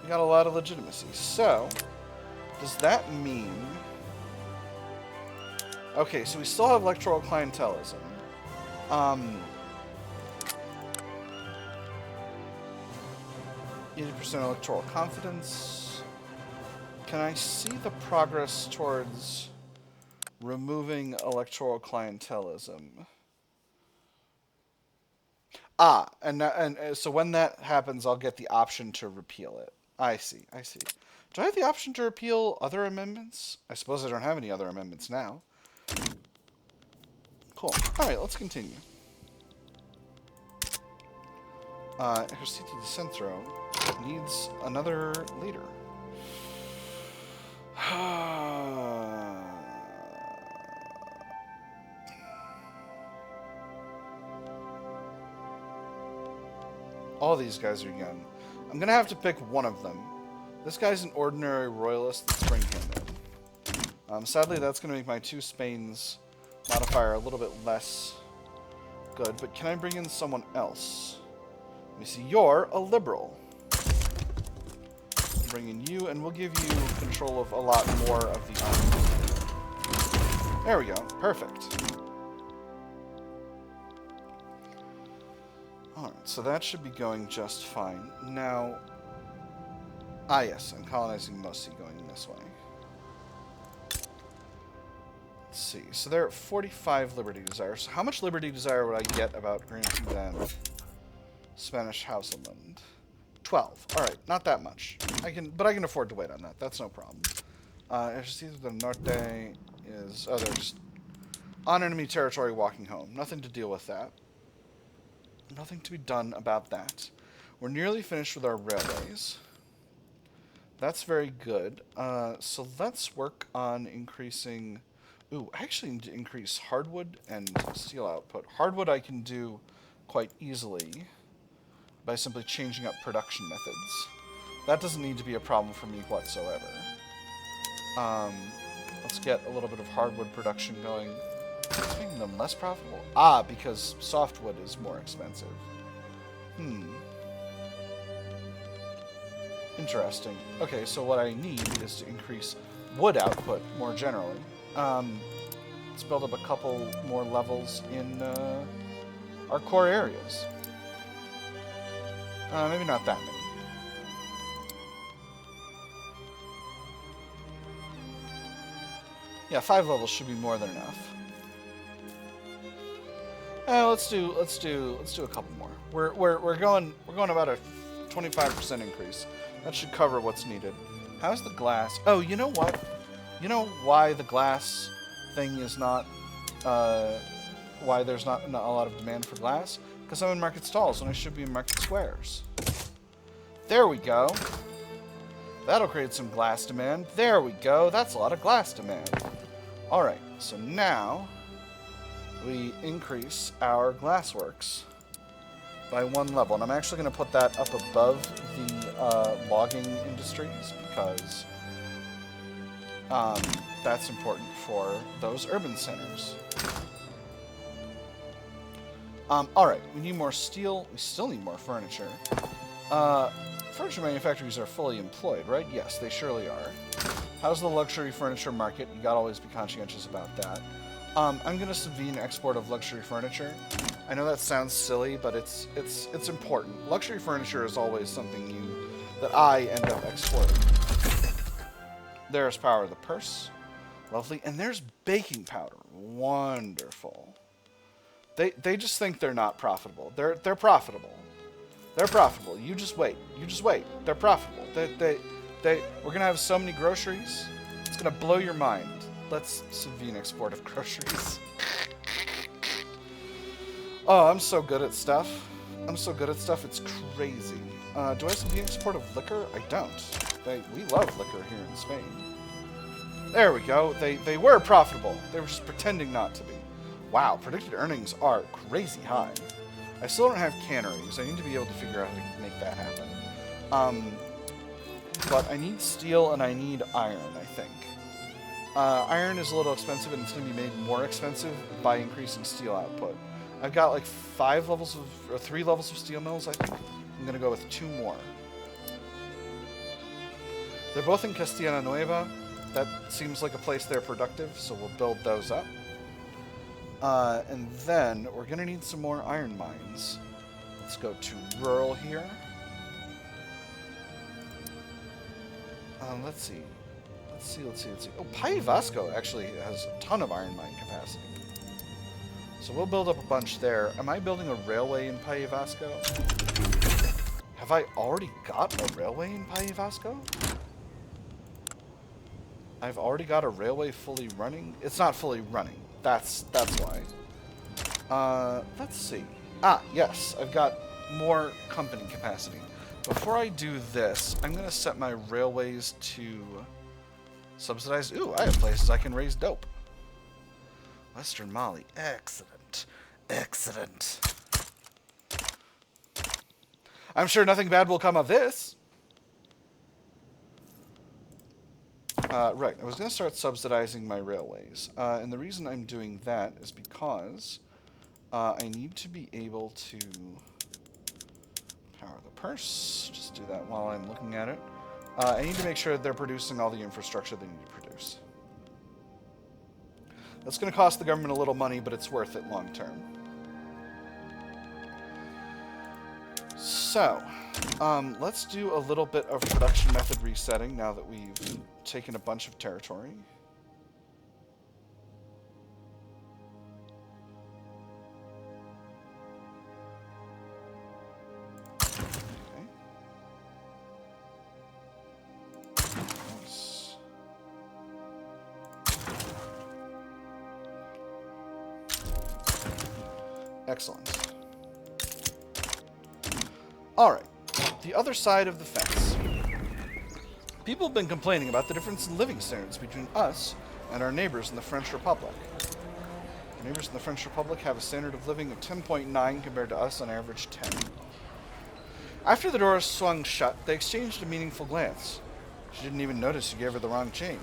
We got a lot of legitimacy. So, does that mean... Okay, so we still have electoral clientelism. 80% electoral confidence. Can I see the progress towards removing electoral clientelism? And so when that happens, I'll get the option to repeal it. I see. Do I have the option to repeal other amendments? I suppose I don't have any other amendments now. Cool. Alright, let's continue. Ejercito de Centro needs another leader. All these guys are young. I'm gonna have to pick one of them. This guy's an ordinary royalist. Let's bring him in. Sadly, that's gonna make my 2 Spains modifier a little bit less good, but can I bring in someone else? Let me see. You're a liberal. Bring in you, and we'll give you control of a lot more of the army. There we go. Perfect. Alright, so that should be going just fine. Now... yes, I'm colonizing mostly going this way. Let's see. So they're at 45 liberty desire. So how much liberty desire would I get about granting them Spanish Houseland? 12. Alright, not that much. But I can afford to wait on that. That's no problem. Ejercito del Norte is... Oh, they're just on enemy territory walking home. Nothing to deal with that. Nothing to be done about that. We're nearly finished with our railways. That's very good. So let's work on increasing... Ooh, I actually need to increase hardwood and steel output. Hardwood I can do quite easily by simply changing up production methods. That doesn't need to be a problem for me whatsoever. Let's get a little bit of hardwood production going. It's making them less profitable. Because softwood is more expensive. Interesting. Okay, so what I need is to increase wood output more generally. Let's build up a couple more levels in our core areas. Maybe not that many. Yeah, 5 levels should be more than enough. Let's do a couple more. We're going about a 25% increase. That should cover what's needed. How's the glass? Oh, you know what? You know why the glass thing is not why there's not a lot of demand for glass? Because I'm in market stalls when I should be in market squares. There we go. That'll create some glass demand. There we go. That's a lot of glass demand. Alright, so now we increase our glassworks by 1 level. And I'm actually going to put that up above the logging industries because that's important for those urban centers. Alright, we need more steel. We still need more furniture. Furniture manufacturers are fully employed, right? Yes, they surely are. How's the luxury furniture market? You gotta always be conscientious about that. I'm gonna subvene export of luxury furniture. I know that sounds silly, but it's important. Luxury furniture is always something that I end up exporting. There's power of the purse. Lovely. And there's baking powder. Wonderful. They just think they're not profitable. They're profitable. They're profitable. You just wait. You just wait. They're profitable. We're gonna have so many groceries. It's gonna blow your mind. Let's subvene export of groceries. Oh, I'm so good at stuff. It's crazy. Do I subvene export of liquor? I don't. We love liquor here in Spain. There we go. They were profitable. They were just pretending not to be. Wow, predicted earnings are crazy high. I still don't have canneries. I need to be able to figure out how to make that happen. But I need steel and I need iron, I think. Iron is a little expensive and it's going to be made more expensive by increasing steel output. I've got like 3 levels of steel mills, I think. I'm going to go with 2 more. They're both in Castilla Nueva. That seems like a place they're productive, so we'll build those up. And then we're going to need some more iron mines. Let's go to rural here. Let's see. Oh, País Vasco actually has a ton of iron mine capacity. So we'll build up a bunch there. Am I building a railway in País Vasco? Have I already got a railway in País Vasco? I've already got a railway fully running? It's not fully running. That's why. Let's see. Ah, yes. I've got more company capacity. Before I do this, I'm going to set my railways to subsidized. Ooh, I have places I can raise dope. Western Mali. Excellent. Excellent. I'm sure nothing bad will come of this. Right, I was going to start subsidizing my railways. And the reason I'm doing that is because I need to be able to power the purse. Just do that while I'm looking at it. I need to make sure that they're producing all the infrastructure they need to produce. That's going to cost the government a little money, but it's worth it long term. So, let's do a little bit of production method resetting now that we've taken a bunch of territory. Okay. Nice. Excellent. Alright, the other side of the fence. People have been complaining about the difference in living standards between us and our neighbors in the French Republic. Our neighbors in the French Republic have a standard of living of 10.9 compared to us on average 10. After the doors swung shut, they exchanged a meaningful glance. She didn't even notice you gave her the wrong change.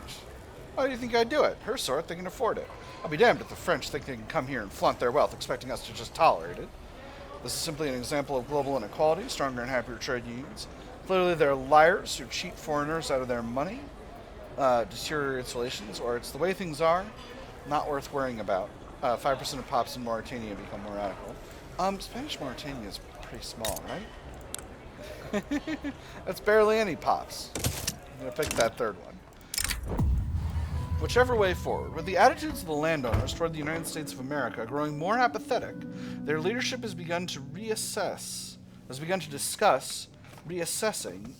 Why do you think I'd do it? Her sort, they can afford it. I'll be damned if the French think they can come here and flaunt their wealth, expecting us to just tolerate it. This is simply an example of global inequality, stronger and happier trade unions. Clearly they're liars who cheat foreigners out of their money, deteriorate relations, or it's the way things are, not worth worrying about. 5% of pops in Mauritania become more radical. Spanish Mauritania is pretty small, right? That's barely any pops. I'm going to pick that third one. Whichever way forward, with the attitudes of the landowners toward the United States of America growing more apathetic, their leadership has begun to discuss reassessing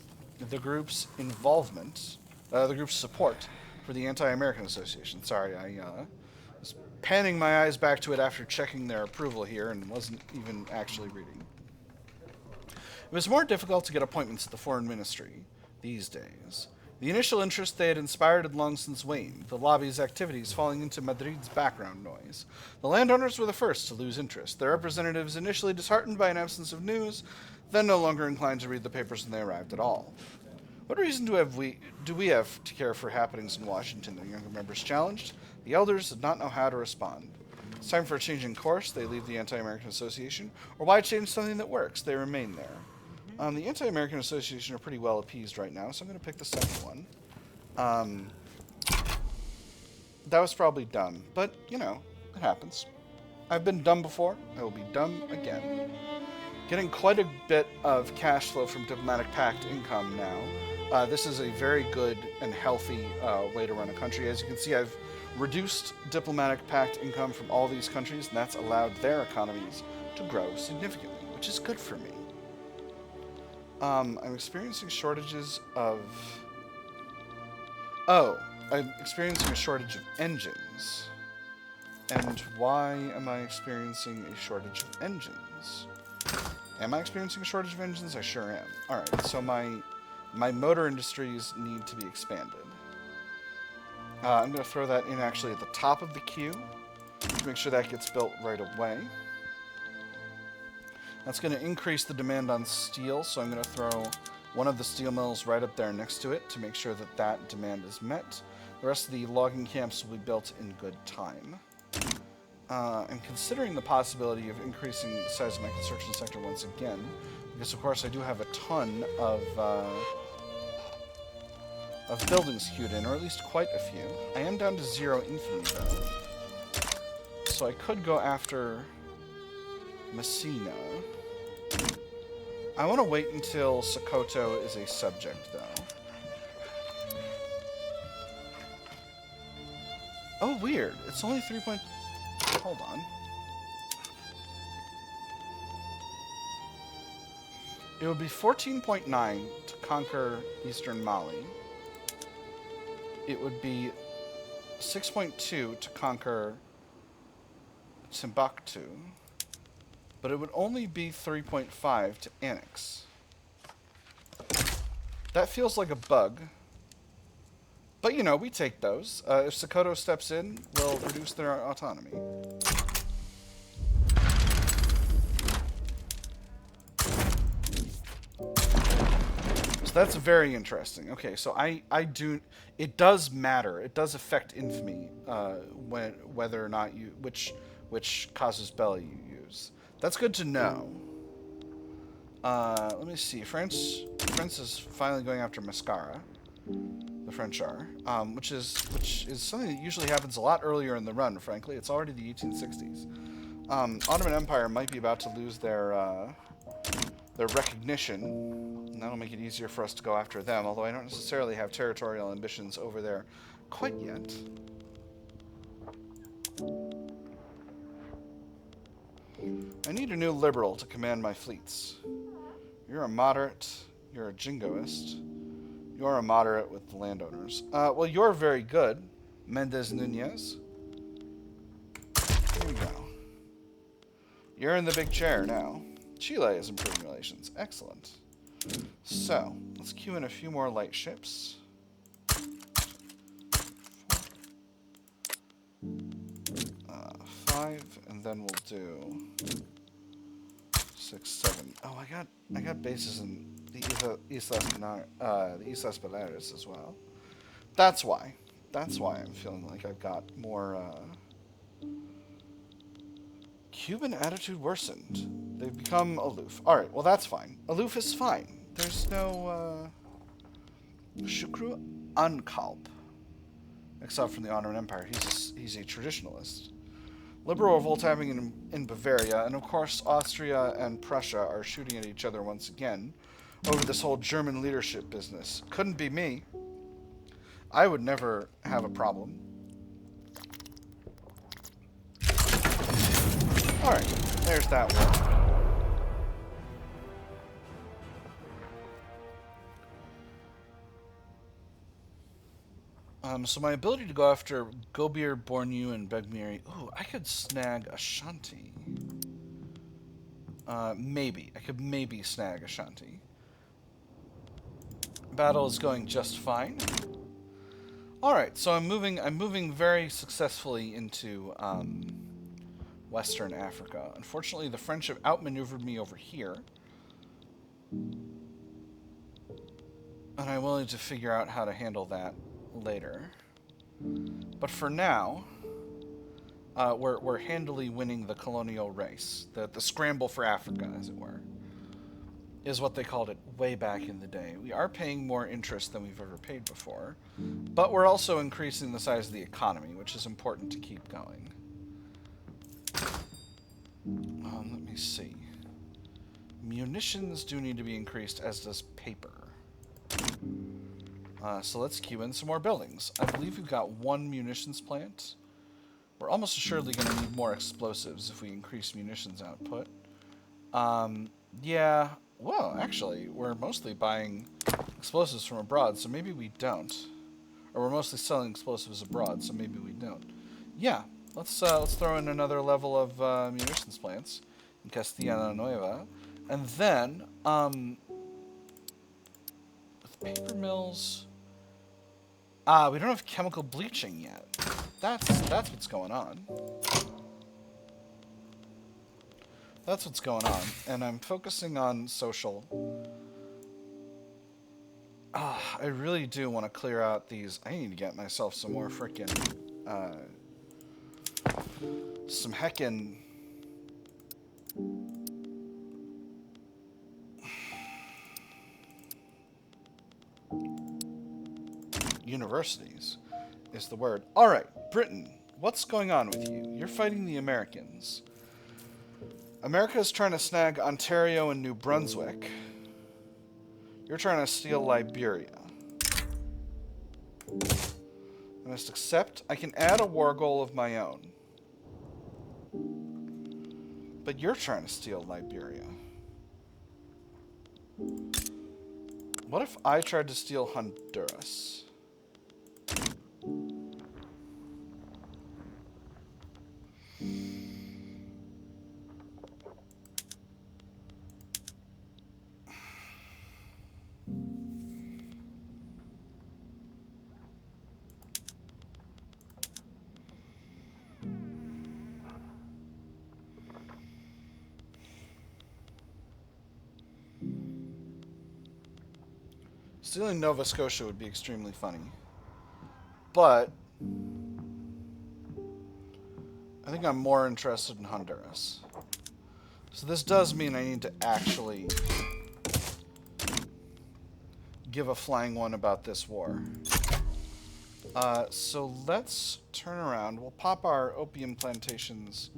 the group's involvement, the group's support for the Anti-American Association. Sorry, I was panning my eyes back to it after checking their approval here and wasn't even actually reading. It was more difficult to get appointments at the Foreign Ministry these days. The initial interest they had inspired had long since waned, the lobby's activities falling into Madrid's background noise. The landowners were the first to lose interest, their representatives initially disheartened by an absence of news, then no longer inclined to read the papers when they arrived at all. What reason do we have to care for happenings in Washington? The younger members challenged. The elders did not know how to respond. It's time for a change in course. They leave the Anti-American Association. Or why change something that works? They remain there. The Anti-American Association are pretty well appeased right now, so I'm going to pick the second one. That was probably dumb, but, you know, it happens. I've been dumb before. I will be dumb again. Getting quite a bit of cash flow from Diplomatic Pact income now. This is a very good and healthy way to run a country. As you can see, I've reduced Diplomatic Pact income from all these countries, and that's allowed their economies to grow significantly, which is good for me. I'm experiencing shortages of... Oh, I'm experiencing a shortage of engines. And why am I experiencing a shortage of engines? Am I experiencing a shortage of engines? I sure am. Alright, so my motor industries need to be expanded. I'm going to throw that in actually at the top of the queue. to make sure that gets built right away. That's going to increase the demand on steel, so I'm going to throw one of the steel mills right up there next to it to make sure that that demand is met. The rest of the logging camps will be built in good time. I'm considering the possibility of increasing the size of my construction sector once again, because of course I do have a ton of buildings queued in, or at least quite a few. I am down to 0 infamy though, so I could go after Messina. I want to wait until Sokoto is a subject though. Oh, weird. It's only 3 point... Hold on. It would be 14.9 to conquer eastern Mali. It would be 6.2 to conquer Timbuktu. But it would only be 3.5 to annex. That feels like a bug. But, you know, we take those. If Sokoto steps in, we'll reduce their autonomy. So that's very interesting. Okay, so I do... It does matter. It does affect infamy, whether or not you... Which casus belli you use. That's good to know. Let me see. France is finally going after Mascara. The French are, which is something that usually happens a lot earlier in the run. Frankly, it's already the 1860s. Ottoman Empire might be about to lose their recognition, and that'll make it easier for us to go after them. Although I don't necessarily have territorial ambitions over there quite yet. I need a new liberal to command my fleets. You're a moderate. You're a jingoist. You're a moderate with the landowners. Well, you're very good, Mendez Nunez. Here we go. You're in the big chair now. Chile is improving relations. Excellent. So, let's queue in a few more light ships. 5, and then we'll do 6, 7. Oh, I got bases in the Islas Baleares as well. That's why. That's why I'm feeling like I've got more... Cuban attitude worsened. They've become aloof. Alright, well that's fine. Aloof is fine. There's no... Shukru Ankalp. Except from the Ottoman Empire. He's a traditionalist. Liberal revolt happening in Bavaria, and of course Austria and Prussia are shooting at each other once again over this whole German leadership business. Couldn't be me. I would never have a problem. Alright, there's that one. So my ability to go after Gobir, Bornu, and Begmiri... Ooh, I could snag Ashanti. Maybe. I could maybe snag Ashanti. Battle is going just fine. Alright, so I'm moving very successfully into Western Africa. Unfortunately, the French have outmaneuvered me over here. And I'm willing to figure out how to handle that later. But for now, we're handily winning the colonial race. The scramble for Africa, as it were, is what they called it way back in the day. We are paying more interest than we've ever paid before, but we're also increasing the size of the economy, which is important to keep going. Let me see. Munitions do need to be increased, as does paper. So let's queue in some more buildings. I believe we've got 1 munitions plant. We're almost assuredly going to need more explosives if we increase munitions output. Yeah, well, actually, we're mostly buying explosives from abroad, so maybe we don't. Or we're mostly selling explosives abroad, so maybe we don't. Yeah, let's throw in another level of munitions plants in Castilla Nueva. And then, with paper mills... we don't have chemical bleaching yet. That's what's going on. That's what's going on. And I'm focusing on social. I really do want to clear out these. I need to get myself some more frickin' some heckin' universities is the word. Alright, Britain, what's going on with you? You're fighting the Americans. America is trying to snag Ontario and New Brunswick. You're trying to steal Liberia. I must accept. I can add a war goal of my own. But you're trying to steal Liberia. What if I tried to steal Honduras? Stealing Nova Scotia would be extremely funny. But I think I'm more interested in Honduras. So this does mean I need to actually give a flying one about this war. So let's turn around. We'll pop our opium plantations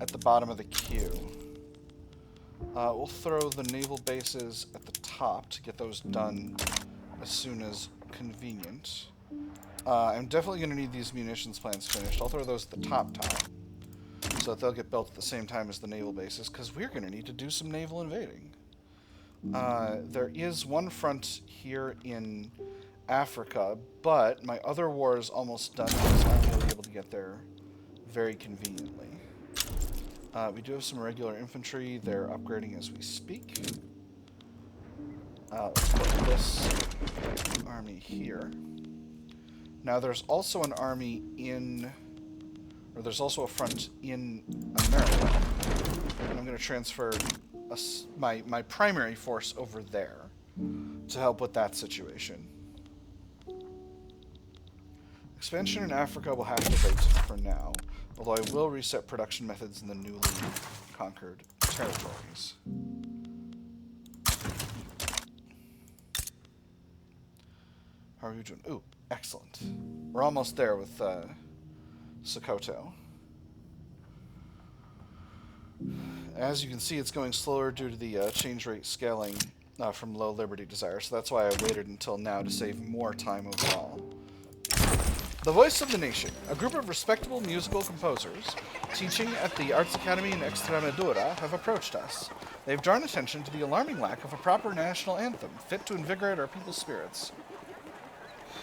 at the bottom of the queue. We'll throw the naval bases at the top to get those done as soon as convenient. I'm definitely going to need these munitions plants finished. I'll throw those at the top, so that they'll get built at the same time as the naval bases, because we're going to need to do some naval invading. There is one front here in Africa, but my other war is almost done, so I'm going to be able to get there very conveniently. We do have some regular infantry. They're upgrading as we speak. Let's put this army here. Now there's also an army in, or there's also a front in America. And I'm going to transfer my primary force over there to help with that situation. Expansion in Africa will have to wait for now, although I will reset production methods in the newly conquered territories. How are you doing? Ooh, excellent. We're almost there with Sokoto. As you can see, it's going slower due to the change rate scaling from low liberty desire, so that's why I waited until now to save more time overall. The Voice of the Nation, a group of respectable musical composers teaching at the Arts Academy in Extremadura, have approached us. They've drawn attention to the alarming lack of a proper national anthem, fit to invigorate our people's spirits.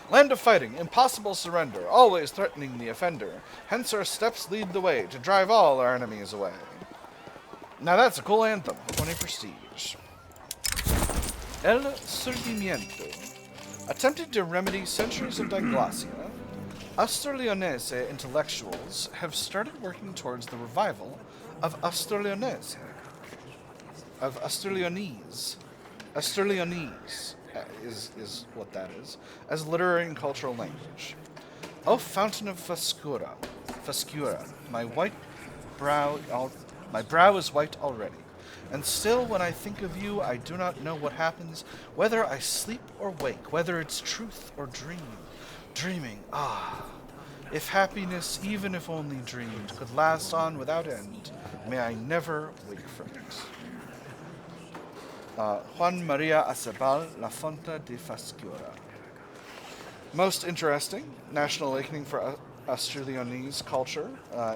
Land of fighting, impossible surrender, always threatening the offender. Hence our steps lead the way to drive all our enemies away. Now that's a cool anthem. 20 prestige. El Surgimiento. Attempting to remedy centuries of diglosia, Asturleonese intellectuals have started working towards the revival of Asturleonese. Of Asturleonese. Asturleonese is what that is, as literary and cultural language. O fountain of Fuscura, my brow is white already, and still when I think of you, I do not know what happens, whether I sleep or wake, whether it's truth or dreaming, if happiness, even if only dreamed, could last on without end, may I never wake from it. Juan Maria Acebal, La Fonte de Fuscura. Most interesting, national awakening for Asturleonese culture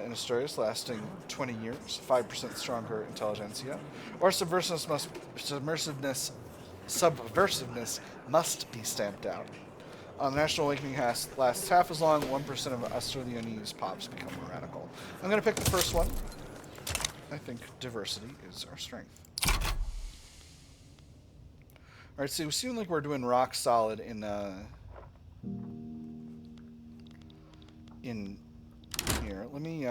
in Asturias lasting 20 years, 5% stronger intelligentsia, or subversiveness must be stamped out. The national awakening lasts half as long, 1% of Asturleonese pops become more radical. I'm going to pick the first one. I think diversity is our strength. Alright, so we seem like we're doing rock solid in here. Let me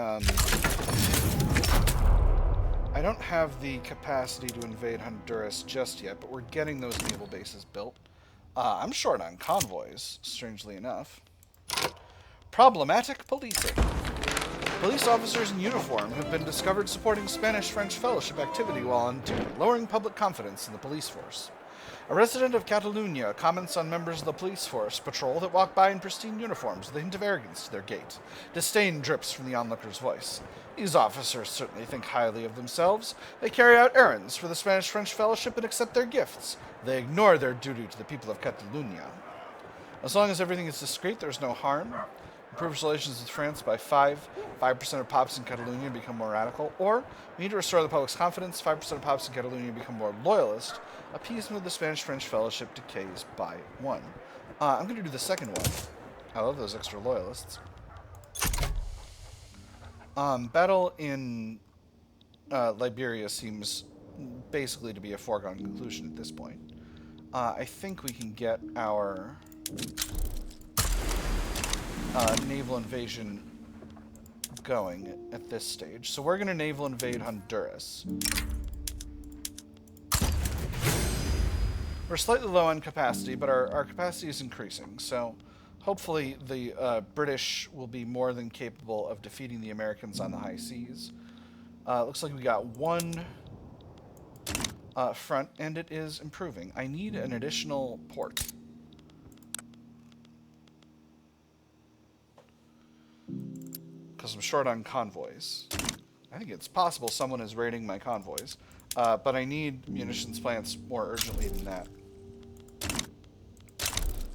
I don't have the capacity to invade Honduras just yet, but we're getting those naval bases built. I'm short on convoys, strangely enough. Problematic policing. Police officers in uniform have been discovered supporting Spanish-French fellowship activity while on duty, lowering public confidence in the police force. A resident of Catalonia comments on members of the police force patrol that walk by in pristine uniforms with a hint of arrogance to their gait. Disdain drips from the onlooker's voice. These officers certainly think highly of themselves. They carry out errands for the Spanish-French fellowship and accept their gifts. They ignore their duty to the people of Catalonia. As long as everything is discreet, there's no harm. Improves relations with France by 5. 5% of pops in Catalonia become more radical. Or, we need to restore the public's confidence. 5% of pops in Catalonia become more loyalist. Appeasement of the Spanish-French fellowship decays by 1. I'm going to do the second one. I love those extra loyalists. Battle in Liberia seems basically to be a foregone conclusion at this point. I think we can get our naval invasion going at this stage. So we're going to naval invade Honduras. We're slightly low on capacity, but our capacity is increasing. So hopefully the British will be more than capable of defeating the Americans on the high seas. Looks like we got one front, and it is improving. I need an additional port. Because I'm short on convoys. I think it's possible someone is raiding my convoys. But I need munitions plants more urgently than that.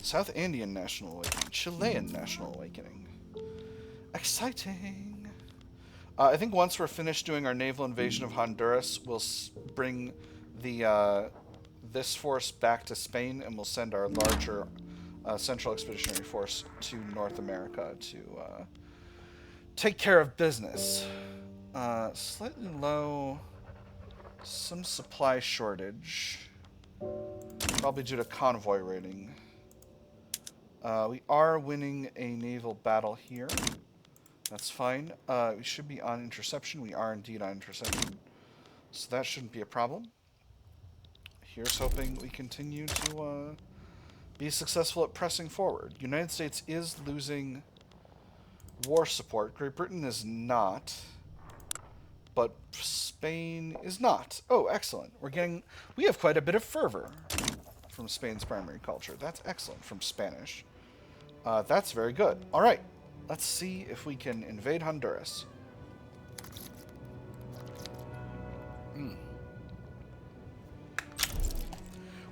South Andean National Awakening. Chilean National Awakening. Exciting! I think once we're finished doing our naval invasion of Honduras, we'll bring the this force back to Spain, and we'll send our larger Central Expeditionary Force to North America to take care of business. Slightly low. Some supply shortage. Probably due to convoy raiding. We are winning a naval battle here. That's fine. We should be on interception. We are indeed on interception. So that shouldn't be a problem. Here's hoping we continue to be successful at pressing forward. United States is losing war support. Great Britain is not. But Spain is not. Oh, excellent. We have quite a bit of fervor from Spain's primary culture. That's excellent from Spanish. That's very good. All right. Let's see if we can invade Honduras.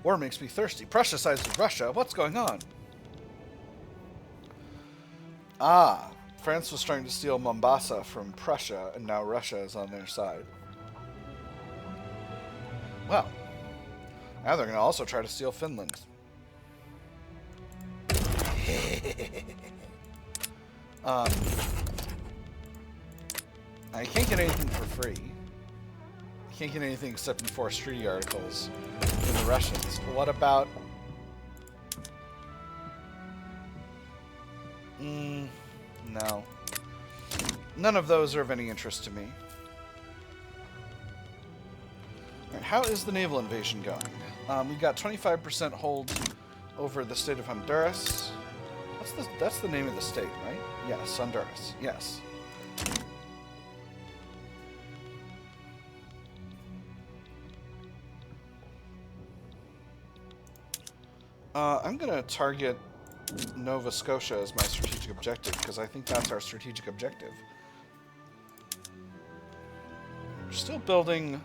War makes me thirsty. Prussia sides with Russia. What's going on? Ah. France was trying to steal Mombasa from Prussia, and now Russia is on their side. Well, now they're going to also try to steal Finland. I can't get anything for free. I can't get anything except enforced treaty articles from the Russians. What about... No. None of those are of any interest to me. Right, how is the naval invasion going? We've got 25% hold over the state of Honduras. That's the name of the state, right? Yes, Honduras. Yes. I'm going to target Nova Scotia as my strategic objective, because I think that's our strategic objective. We're still building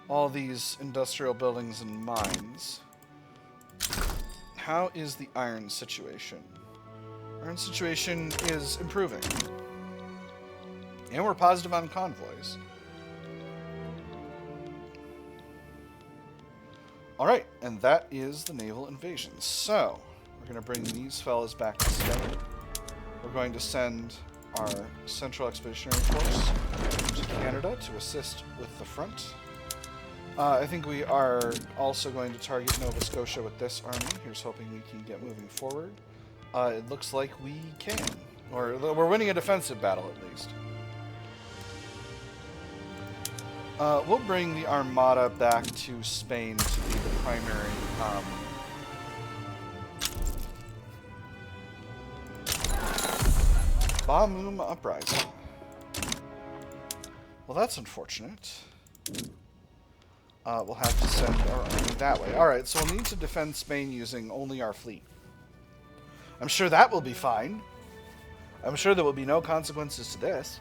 all these industrial buildings and mines. How is the iron situation? Iron situation is improving. And we're positive on convoys. Alright, and that is the naval invasion. So, we're going to bring these fellas back to Spain. We're going to send our Central Expeditionary Force to Canada to assist with the front. I think we are also going to target Nova Scotia with this army. Here's hoping we can get moving forward. It looks like we can. Or we're winning a defensive battle, at least. We'll bring the Armada back to Spain to be the primary. Bamum Uprising. Well, that's unfortunate. We'll have to send our army that way. Alright, so we'll need to defend Spain using only our fleet. I'm sure that will be fine. I'm sure there will be no consequences to this.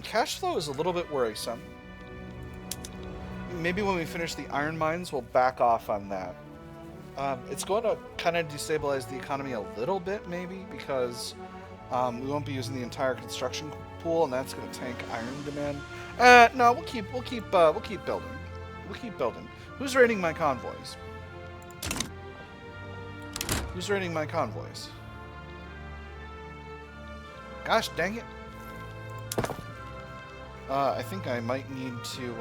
Cash flow is a little bit worrisome. Maybe when we finish the iron mines, we'll back off on that. It's going to kind of destabilize the economy a little bit, maybe, because we won't be using the entire construction pool, and that's going to tank iron demand. No, we'll keep building. We'll keep building. Who's raiding my convoys? Who's raiding my convoys? Gosh, dang it! I think I might need to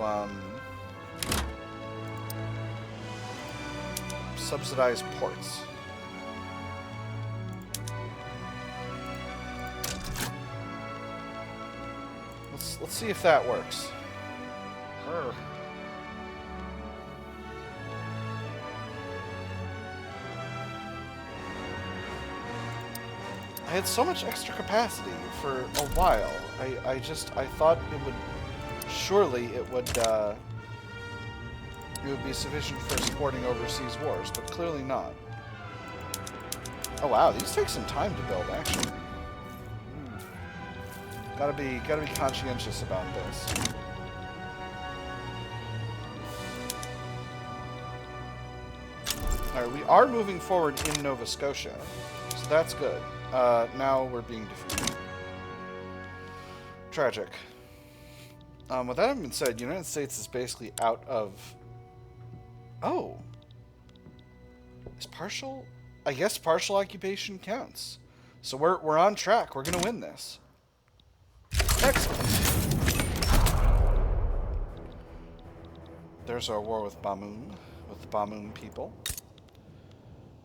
subsidize ports. Let's see if that works. Urgh. I had so much extra capacity for a while. I thought it would, surely it would be sufficient for supporting overseas wars, but clearly not. Oh wow, these take some time to build, actually. Gotta be conscientious about this. Alright, we are moving forward in Nova Scotia, so that's good. Now we're being defeated. Tragic. With that having been said, the United States is basically out of... Oh. Is partial... I guess partial occupation counts. So we're on track. We're going to win this. Excellent. There's our war with Bamum, with the Bamum people.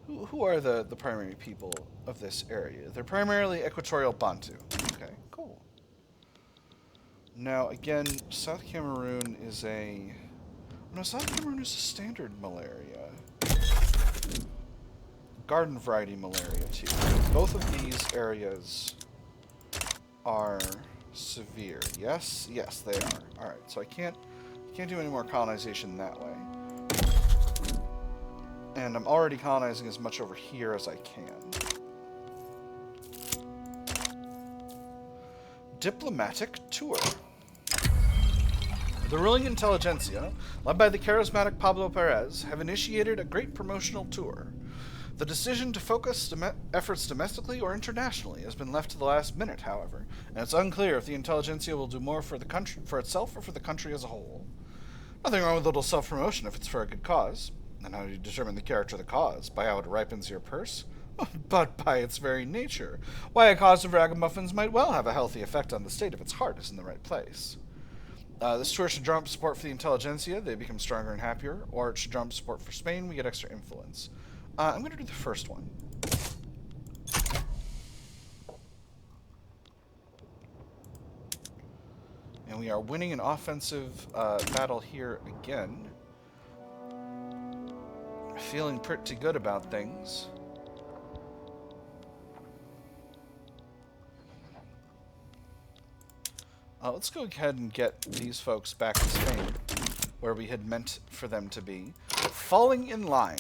Who are the primary people of this area? They're primarily Equatorial Bantu. Okay, cool. Now, again, South Cameroon is a... No, South Cameroon is a standard malaria. Garden variety malaria, too. Both of these areas are severe. Yes? Yes, they are. Alright, so I can't do any more colonization that way. And I'm already colonizing as much over here as I can. Diplomatic tour. The ruling intelligentsia, led by the charismatic Pablo Perez, have initiated a great promotional tour. The decision to focus efforts domestically or internationally has been left to the last minute, however, and it's unclear if the intelligentsia will do more for the country, for itself, or for the country as a whole. Nothing wrong with a little self-promotion if it's for a good cause. And how do you determine the character of the cause? By how it ripens your purse? But by its very nature. Why, a cause of ragamuffins might well have a healthy effect on the state if its heart is in the right place. This tour should drum up support for the intelligentsia, they become stronger and happier, or it should drum up support for Spain, we get extra influence. I'm going to do the first one. And we are winning an offensive battle here again. Feeling pretty good about things. Let's go ahead and get these folks back to Spain, where we had meant for them to be. Falling in line.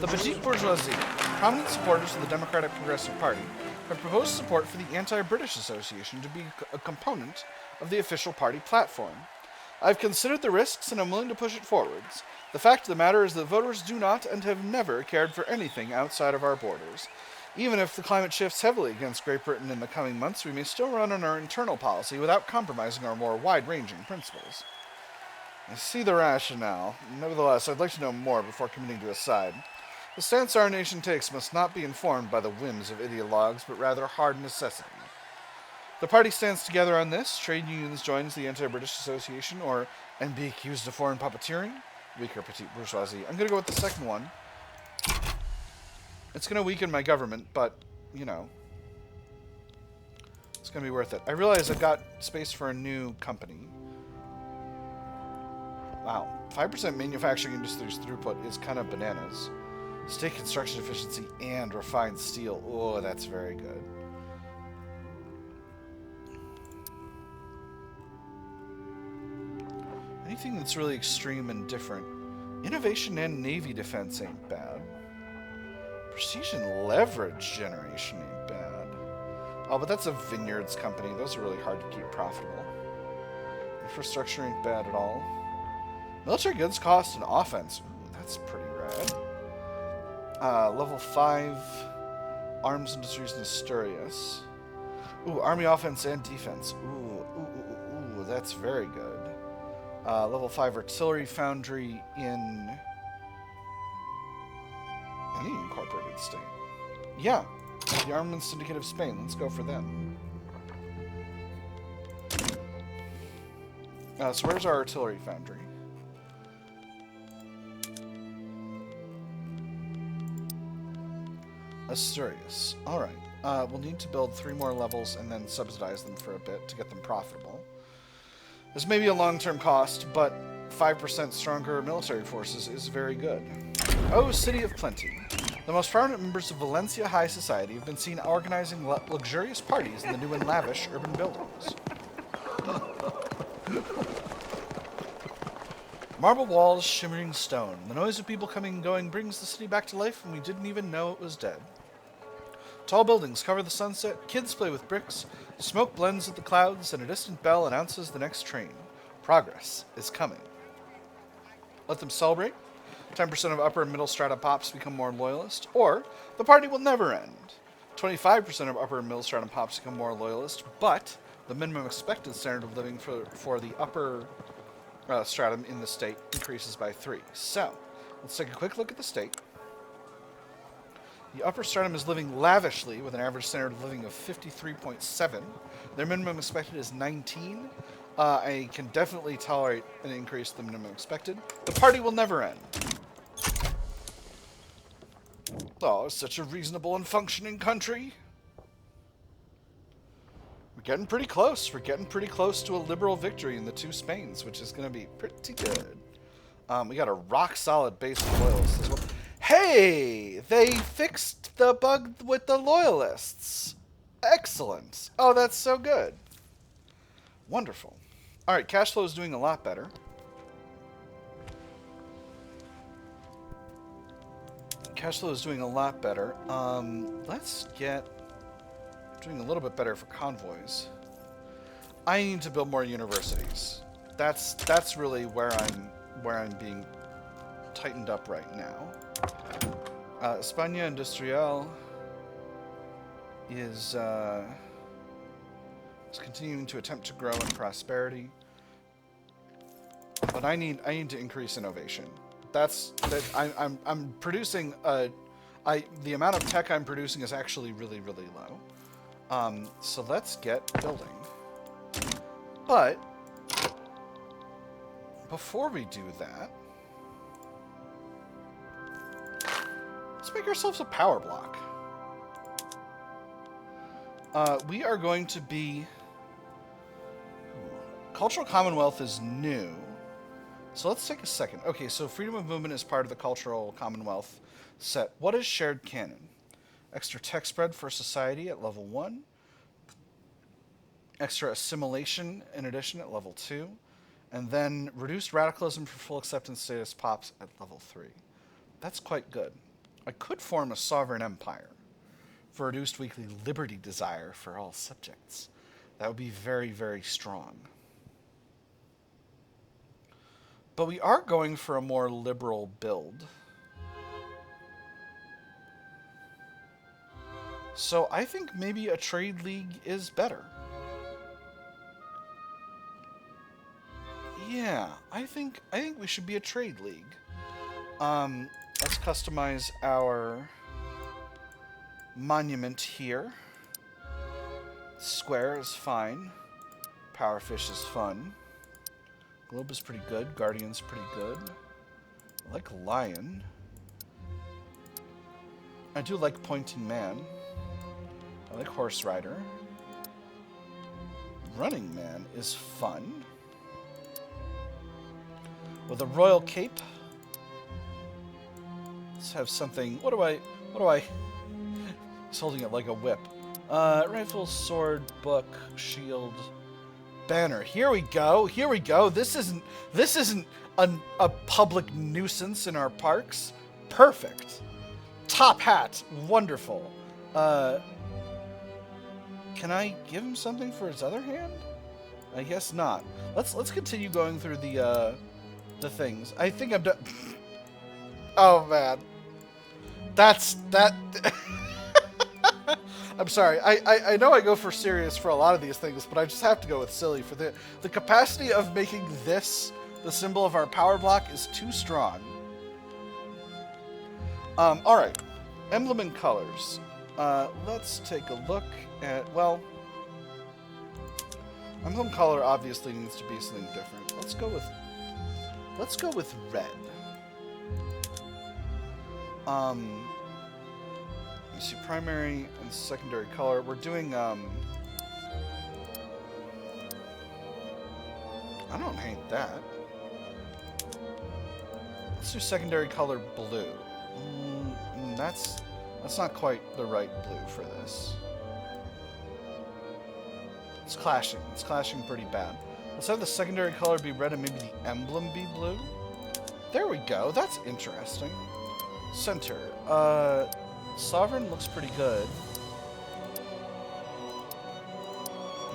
The petite bourgeoisie, prominent supporters of the Democratic Progressive Party, have proposed support for the Anti-British Association to be a component of the official party platform. I've considered the risks and I'm willing to push it forwards. The fact of the matter is that voters do not and have never cared for anything outside of our borders. Even if the climate shifts heavily against Great Britain in the coming months, we may still run on our internal policy without compromising our more wide-ranging principles. I see the rationale. Nevertheless, I'd like to know more before committing to a side. The stance our nation takes must not be informed by the whims of ideologues, but rather hard necessity. The party stands together on this. Trade unions joins the Anti-British Association, or and be accused of foreign puppeteering. Weaker petite bourgeoisie. I'm going to go with the second one. It's going to weaken my government, but, you know. It's going to be worth it. I realize I've got space for a new company. Wow. 5% manufacturing industry's throughput is kind of bananas. State construction efficiency and refined steel. Oh, that's very good. Anything that's really extreme and different. Innovation and Navy defense ain't bad. Prestige and leverage generation ain't bad. Oh, but that's a vineyards company. Those are really hard to keep profitable. Infrastructure ain't bad at all. Military goods cost and offense. Ooh, that's pretty rad. Level 5 arms industries in Asturias. Ooh, army offense and defense. Ooh, that's very good. Level 5 artillery foundry in any incorporated state. Yeah, the Armament Syndicate of Spain. Let's go for them. So where's our artillery foundry? Asturias. Alright. We'll need to build 3 more levels and then subsidize them for a bit to get them profitable. This may be a long-term cost, but 5% stronger military forces is very good. Oh, City of Plenty. The most prominent members of Valencia high society have been seen organizing luxurious parties in the new and lavish urban buildings. Marble walls, shimmering stone. The noise of people coming and going brings the city back to life, and we didn't even know it was dead. Tall buildings cover the sunset, kids play with bricks, smoke blends with the clouds, and a distant bell announces the next train. Progress is coming. Let them celebrate. 10% of upper and middle strata pops become more loyalist, or the party will never end. 25% of upper and middle strata pops become more loyalist, but the minimum expected standard of living for the upper stratum in the state increases by 3. So, let's take a quick look at the state. The upper stratum is living lavishly with an average standard of living of 53.7. Their minimum expected is 19. I can definitely tolerate an increase to the minimum expected. The party will never end. Oh, such a reasonable and functioning country. We're getting pretty close. We're getting pretty close to a liberal victory in the 2 Spains, which is going to be pretty good. We got a rock-solid base of loyalists as well. Hey! They fixed the bug with the loyalists. Excellent. Oh, that's so good. Wonderful. Alright, cash flow is doing a lot better. Cash flow is doing a lot better. Let's get... doing a little bit better for convoys. I need to build more universities. That's really where I'm being tightened up right now. España Industrial is continuing to attempt to grow in prosperity, but I need to increase innovation. I'm producing the amount of tech I'm producing is actually really low. So let's get building. But before we do that, let's make ourselves a power block. We are going to be... Cultural Commonwealth is new. So let's take a second. Okay, so freedom of movement is part of the Cultural Commonwealth set. What is shared canon? Extra tech spread for society at level 1. Extra assimilation in addition at level 2. And then reduced radicalism for full acceptance status pops at level 3. That's quite good. I could form a sovereign empire for reduced weekly liberty desire for all subjects. That would be very, very strong. But we are going for a more liberal build. So I think maybe a trade league is better. Yeah, I think we should be a trade league. Let's customize our monument here. Square is fine. Powerfish is fun. Globe is pretty good. Guardian's pretty good. I like Lion. I do like Pointing Man. I like Horse Rider. Running Man is fun. With a royal cape. Let's have something. What do I? He's holding it like a whip. Rifle, sword, book, shield, banner. Here we go. Here we go. This isn't a public nuisance in our parks. Perfect. Top hat. Wonderful. Can I give him something for his other hand? I guess not. Let's continue going through the things. I think I'm done. Oh man. That. I'm sorry. I know I go for serious for a lot of these things, but I just have to go with silly. For the capacity of making this the symbol of our power block is too strong. All right. Emblem and colors. Let's take a look at, well, emblem color obviously needs to be something different. Let's go with red. Let me see, primary and secondary color. We're doing, I don't hate that. Let's do secondary color blue. That's not quite the right blue for this. It's clashing. It's clashing pretty bad. Let's have the secondary color be red and maybe the emblem be blue. There we go. That's interesting. Center. Sovereign looks pretty good.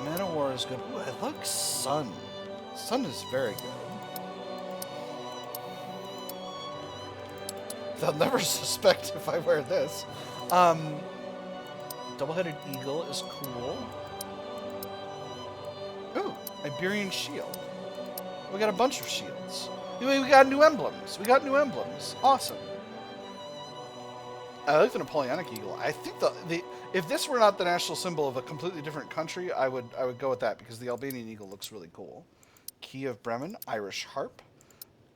Man of War is good. Ooh, I like Sun. Sun is very good. They'll never suspect if I wear this. Double-headed eagle is cool. Ooh, Iberian shield. We got a bunch of shields. We got new emblems. We got new emblems. Awesome. I like the Napoleonic eagle. I think if this were not the national symbol of a completely different country, I would go with that because the Albanian eagle looks really cool. Key of Bremen, Irish harp.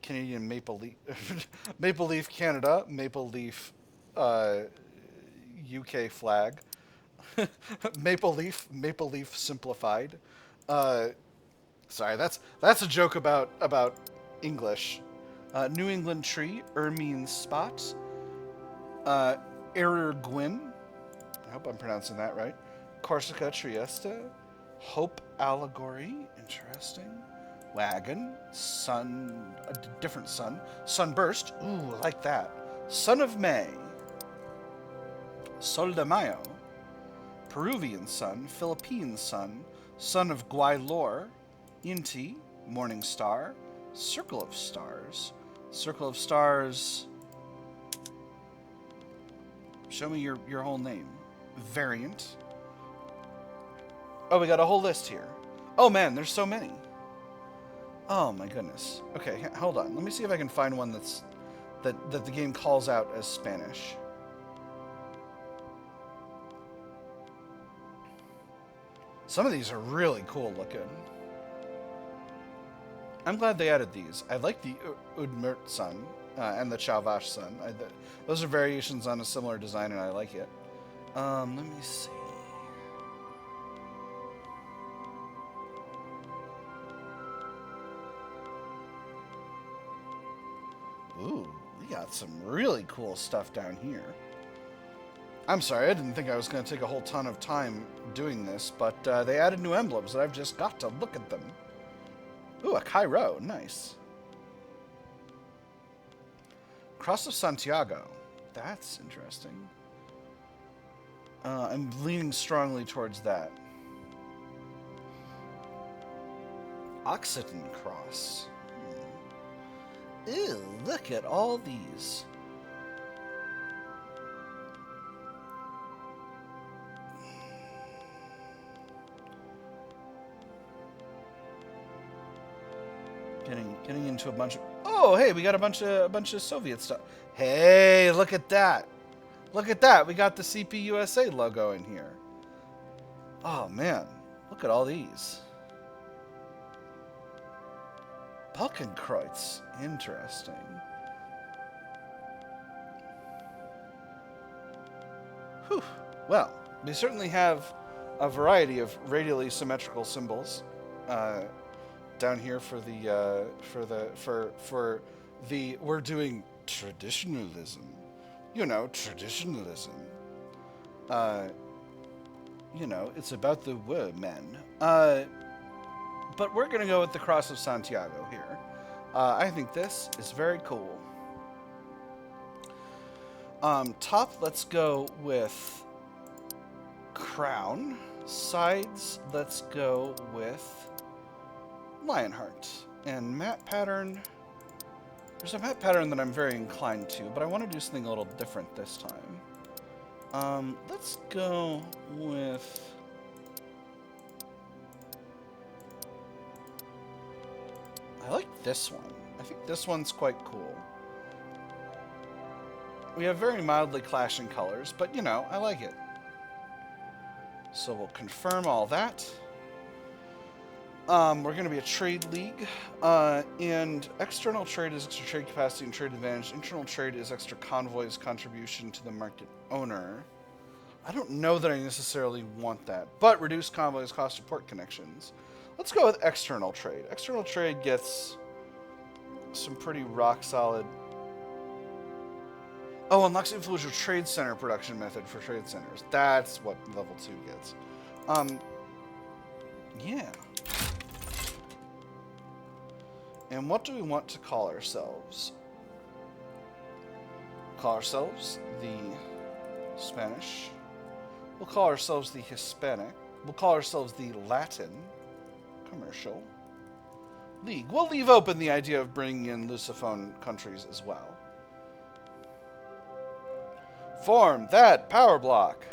Canadian maple leaf, maple leaf Canada, maple leaf UK flag, maple leaf simplified. Sorry, that's a joke about English. New England tree, ermine spot, Gwyn. I hope I'm pronouncing that right. Corsica Trieste, Hope allegory, interesting. Wagon, sun, a different sun. Sunburst, ooh, I like that. Son of May. Sol de Mayo. Peruvian sun, Philippine sun, son of Guaylor. Inti, Morning Star. Circle of Stars. Circle of Stars. Show me your whole name. Variant. Oh, we got a whole list here. Oh man, there's so many. Oh my goodness. Okay, hold on. Let me see if I can find one that the game calls out as Spanish. Some of these are really cool looking. I'm glad they added these. I like the Udmurt sun and the Chauvash sun. Those are variations on a similar design, and I like it. Let me see. Ooh, we got some really cool stuff down here. I'm sorry, I didn't think I was going to take a whole ton of time doing this, but they added new emblems, and I've just got to look at them. Ooh, a Cairo. Nice. Cross of Santiago. That's interesting. I'm leaning strongly towards that. Occitan Cross. Ew, look at all these. Getting into a bunch of... Oh, hey, we got a bunch of Soviet stuff. Hey, look at that. Look at that. We got the CPUSA logo in here. Oh, man. Look at all these. Balkenkreuz. Interesting. Whew. Well, we certainly have a variety of radially symmetrical symbols down here for the we're doing traditionalism. You know, traditionalism. You know, it's about the women. But we're going to go with the Cross of Santiago here. I think this is very cool. Top, let's go with crown. Sides, let's go with Lionheart. And map pattern, there's a map pattern that I'm very inclined to, but I want to do something a little different this time. Let's go with... I like this one. I think this one's quite cool. We have very mildly clashing colors, but, you know, I like it. So we'll confirm all that. We're going to be a trade league, and external trade is extra trade capacity and trade advantage. Internal trade is extra convoys contribution to the market owner. I don't know that I necessarily want that, but reduce convoys cost of port connections. Let's go with external trade. External trade gets some pretty rock solid. Oh, unlocks influential trade center production method for trade centers. That's what level 2 gets. Yeah. And what do we want to call ourselves? Call ourselves the Spanish. We'll call ourselves the Hispanic. We'll call ourselves the Latin Commercial League. We'll leave open the idea of bringing in Lusophone countries as well. Form that power block.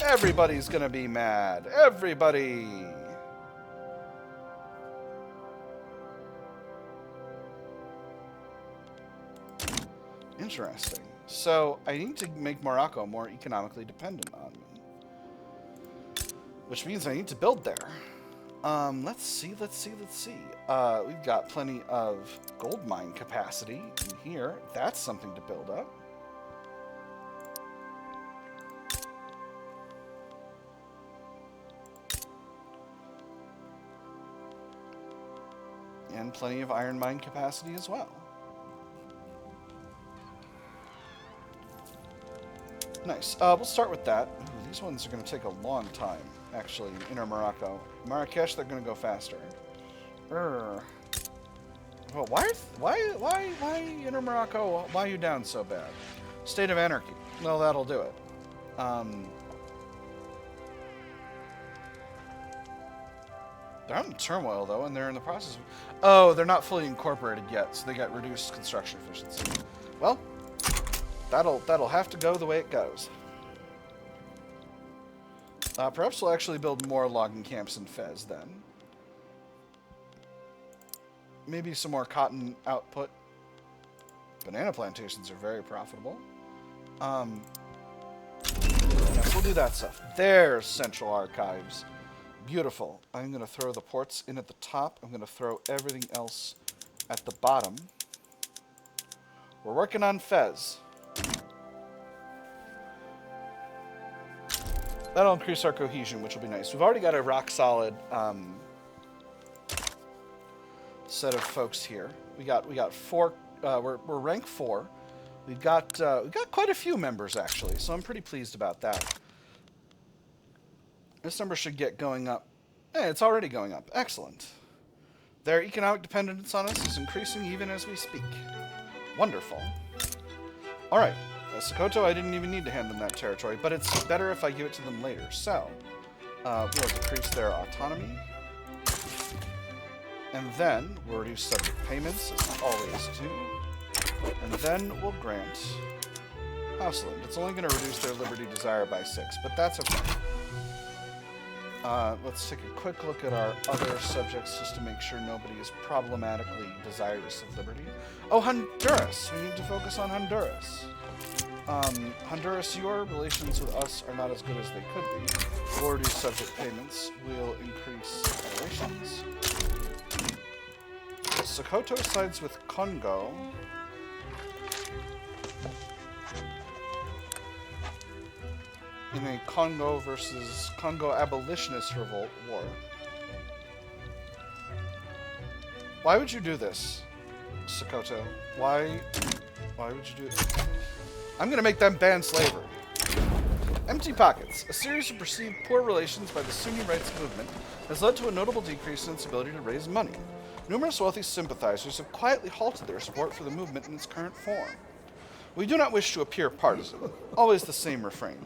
Everybody's gonna be mad. Everybody. Interesting. So I need to make Morocco more economically dependent on me, which means I need to build there. Let's see. We've got plenty of gold mine capacity in here. That's something to build up. And plenty of iron mine capacity as well. Nice. We'll start with that. Ooh, these ones are going to take a long time, actually, in Inner Morocco. Marrakesh, they're going to go faster. Well, why Inner Morocco? Why are you down so bad? State of anarchy. Well, that'll do it. They're out in turmoil, though, and they're in the process of... Oh, they're not fully incorporated yet, so they got reduced construction efficiency. Well, that'll have to go the way it goes. Perhaps we'll actually build more logging camps in Fez, then. Maybe some more cotton output. Banana plantations are very profitable. Yes, we'll do that stuff. There's Central Archives. Beautiful. I'm going to throw the ports in at the top. I'm going to throw everything else at the bottom. We're working on Fez. That'll increase our cohesion, which will be nice. We've already got a rock-solid set of folks here. We got 4. We're rank 4. We've got quite a few members actually, so I'm pretty pleased about that. This number should get going up. Hey, it's already going up. Excellent. Their economic dependence on us is increasing even as we speak. Wonderful. All right. Sokoto, I didn't even need to hand them that territory, but it's better if I give it to them later. So, we'll decrease their autonomy. And then we'll reduce subject payments, as we always do. And then we'll grant Houseland. It's only going to reduce their liberty desire by 6, but that's okay. Let's take a quick look at our other subjects just to make sure nobody is problematically desirous of liberty. Oh, Honduras! We need to focus on Honduras. Honduras, your relations with us are not as good as they could be. We'll reduce subject payments. We'll increase relations. Sokoto sides with Congo. in a Congo versus Congo abolitionist revolt war. Why would you do this, Sokoto? Why would you do it? I'm gonna make them ban slavery. Empty pockets. A series of perceived poor relations by the Sunni rights movement has led to a notable decrease in its ability to raise money. Numerous wealthy sympathizers have quietly halted their support for the movement in its current form. We do not wish to appear partisan. Always the same refrain.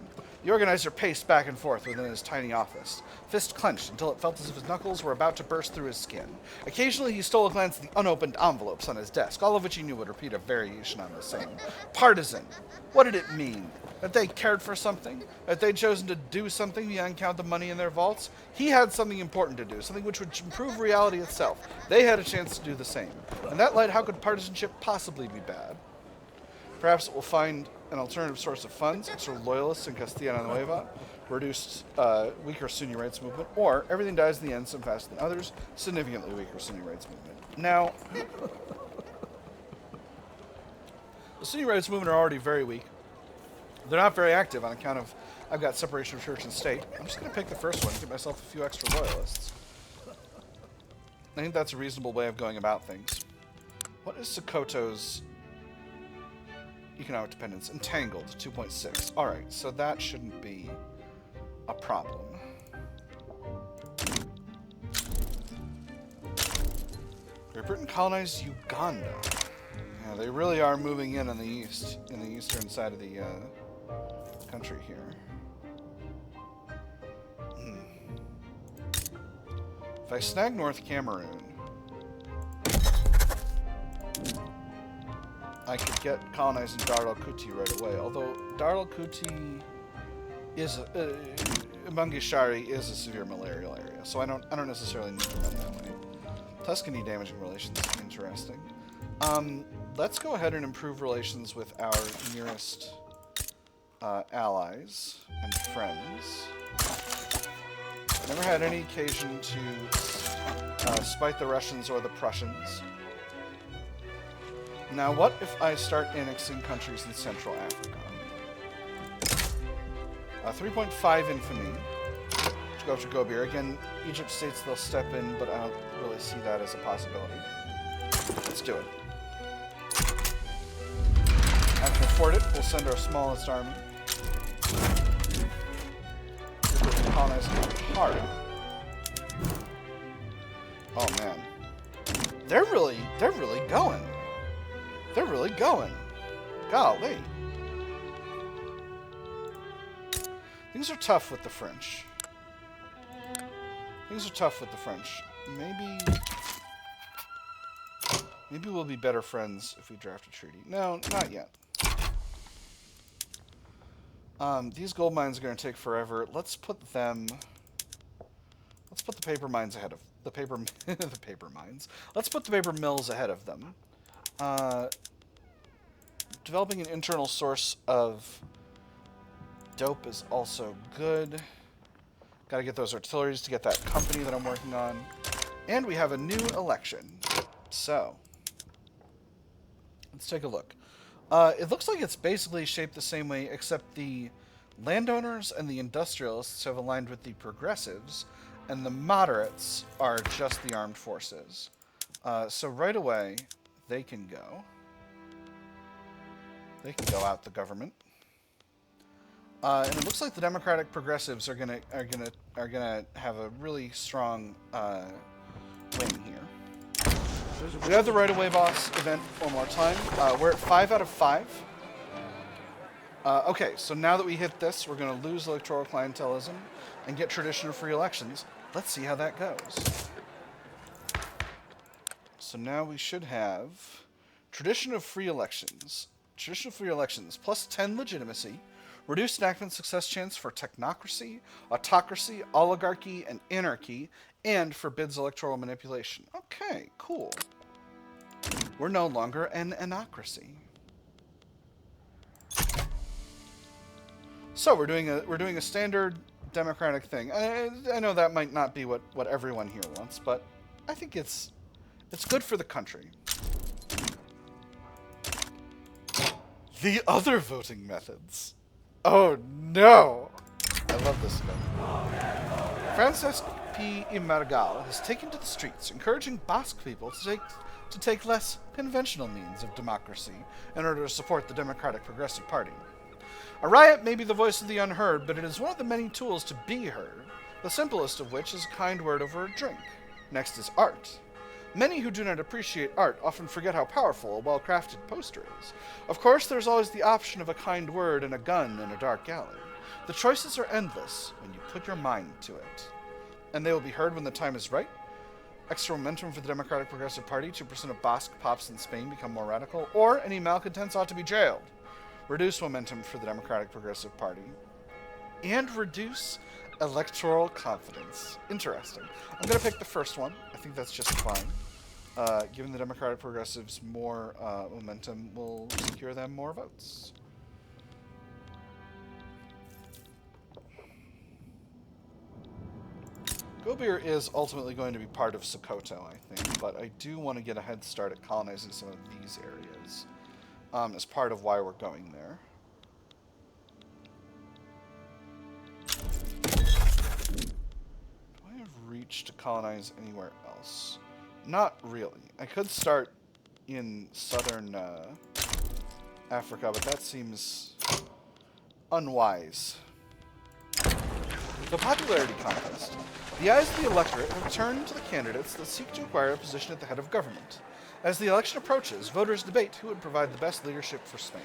The organizer paced back and forth within his tiny office, fist clenched until it felt as if his knuckles were about to burst through his skin. Occasionally he stole a glance at the unopened envelopes on his desk, all of which he knew would repeat a variation on the same. Partisan. What did it mean? That they cared for something? That they'd chosen to do something beyond count the money in their vaults? He had something important to do, something which would improve reality itself. They had a chance to do the same. In that light, how could partisanship possibly be bad? Perhaps it will find an alternative source of funds, extra loyalists in Castilla Nueva, reduced, weaker Sunni rights movement, or everything dies in the end, some faster than others, significantly weaker Sunni rights movement. Now, the Sunni rights movement are already very weak. They're not very active on account of I've got separation of church and state. I'm just going to pick the first one and get myself a few extra loyalists. I think that's a reasonable way of going about things. What is Sokoto's economic dependence? Entangled, 2.6. Alright, so that shouldn't be a problem. Great Britain colonized Uganda. Yeah, they really are moving in on the east, in the eastern side of the country here. If I snag North Cameroon, I could get colonizing Dar el Kuti right away. Although Dar el Kuti is Mangishari is a severe malarial area, so I don't necessarily need to run that way. Tuscany damaging relations, interesting. Let's go ahead and improve relations with our nearest allies and friends. Never had any occasion to spite the Russians or the Prussians. Now, what if I start annexing countries in Central Africa? 3.5 infamy. Go after Gobir. Again, Egypt states they'll step in, but I don't really see that as a possibility. Let's do it. I can afford it. We'll send our smallest army. Colonize hard. Oh man, they're really going. They're really going. Golly, things are tough with the French. Things are tough with the French. Maybe we'll be better friends if we draft a treaty. No, not yet. These gold mines are going to take forever. Let's put the paper mines ahead of the paper mines. Let's put the paper mills ahead of them. Developing an internal source of dope is also good. Got to get those artilleries to get that company that I'm working on. And we have a new election. So, let's take a look. It looks like it's basically shaped the same way, except the landowners and the industrialists have aligned with the progressives, and the moderates are just the armed forces. So right away, they can go. They can go out the government. And it looks like the Democratic Progressives are gonna have a really strong win here. We have the right-of-way boss event one more time. We're at 5 out of 5. Okay, so now that we hit this, we're going to lose electoral clientelism and get tradition of free elections. Let's see how that goes. So now we should have tradition of free elections. Tradition of free elections, plus 10 legitimacy. Reduced enactment success chance for technocracy, autocracy, oligarchy, and anarchy, and forbids electoral manipulation. Okay, cool. We're no longer an anocracy. So we're doing a standard democratic thing. I know that might not be what everyone here wants, but I think it's good for the country. The other voting methods. Oh no! I love this event. Francesc P. Imargal has taken to the streets, encouraging Basque people to take less conventional means of democracy in order to support the Democratic Progressive Party. A riot may be the voice of the unheard, but it is one of the many tools to be heard, the simplest of which is a kind word over a drink. Next is art. Many who do not appreciate art often forget how powerful a well-crafted poster is. Of course, there's always the option of a kind word and a gun in a dark alley. The choices are endless when you put your mind to it. And they will be heard when the time is right. Extra momentum for the Democratic Progressive Party, 2% of Basque pops in Spain become more radical, or any malcontents ought to be jailed. Reduce momentum for the Democratic Progressive Party. And reduce electoral confidence. Interesting. I'm going to pick the first one. I think that's just fine. Giving the Democratic Progressives more momentum will secure them more votes. Gobir is ultimately going to be part of Sokoto, I think, but I do want to get a head start at colonizing some of these areas as part of why we're going there. Do I have reach to colonize anywhere else? Not really. I could start in southern Africa, but that seems unwise. The popularity contest. The eyes of the electorate have turned to the candidates that seek to acquire a position at the head of government. As the election approaches, voters debate who would provide the best leadership for Spain.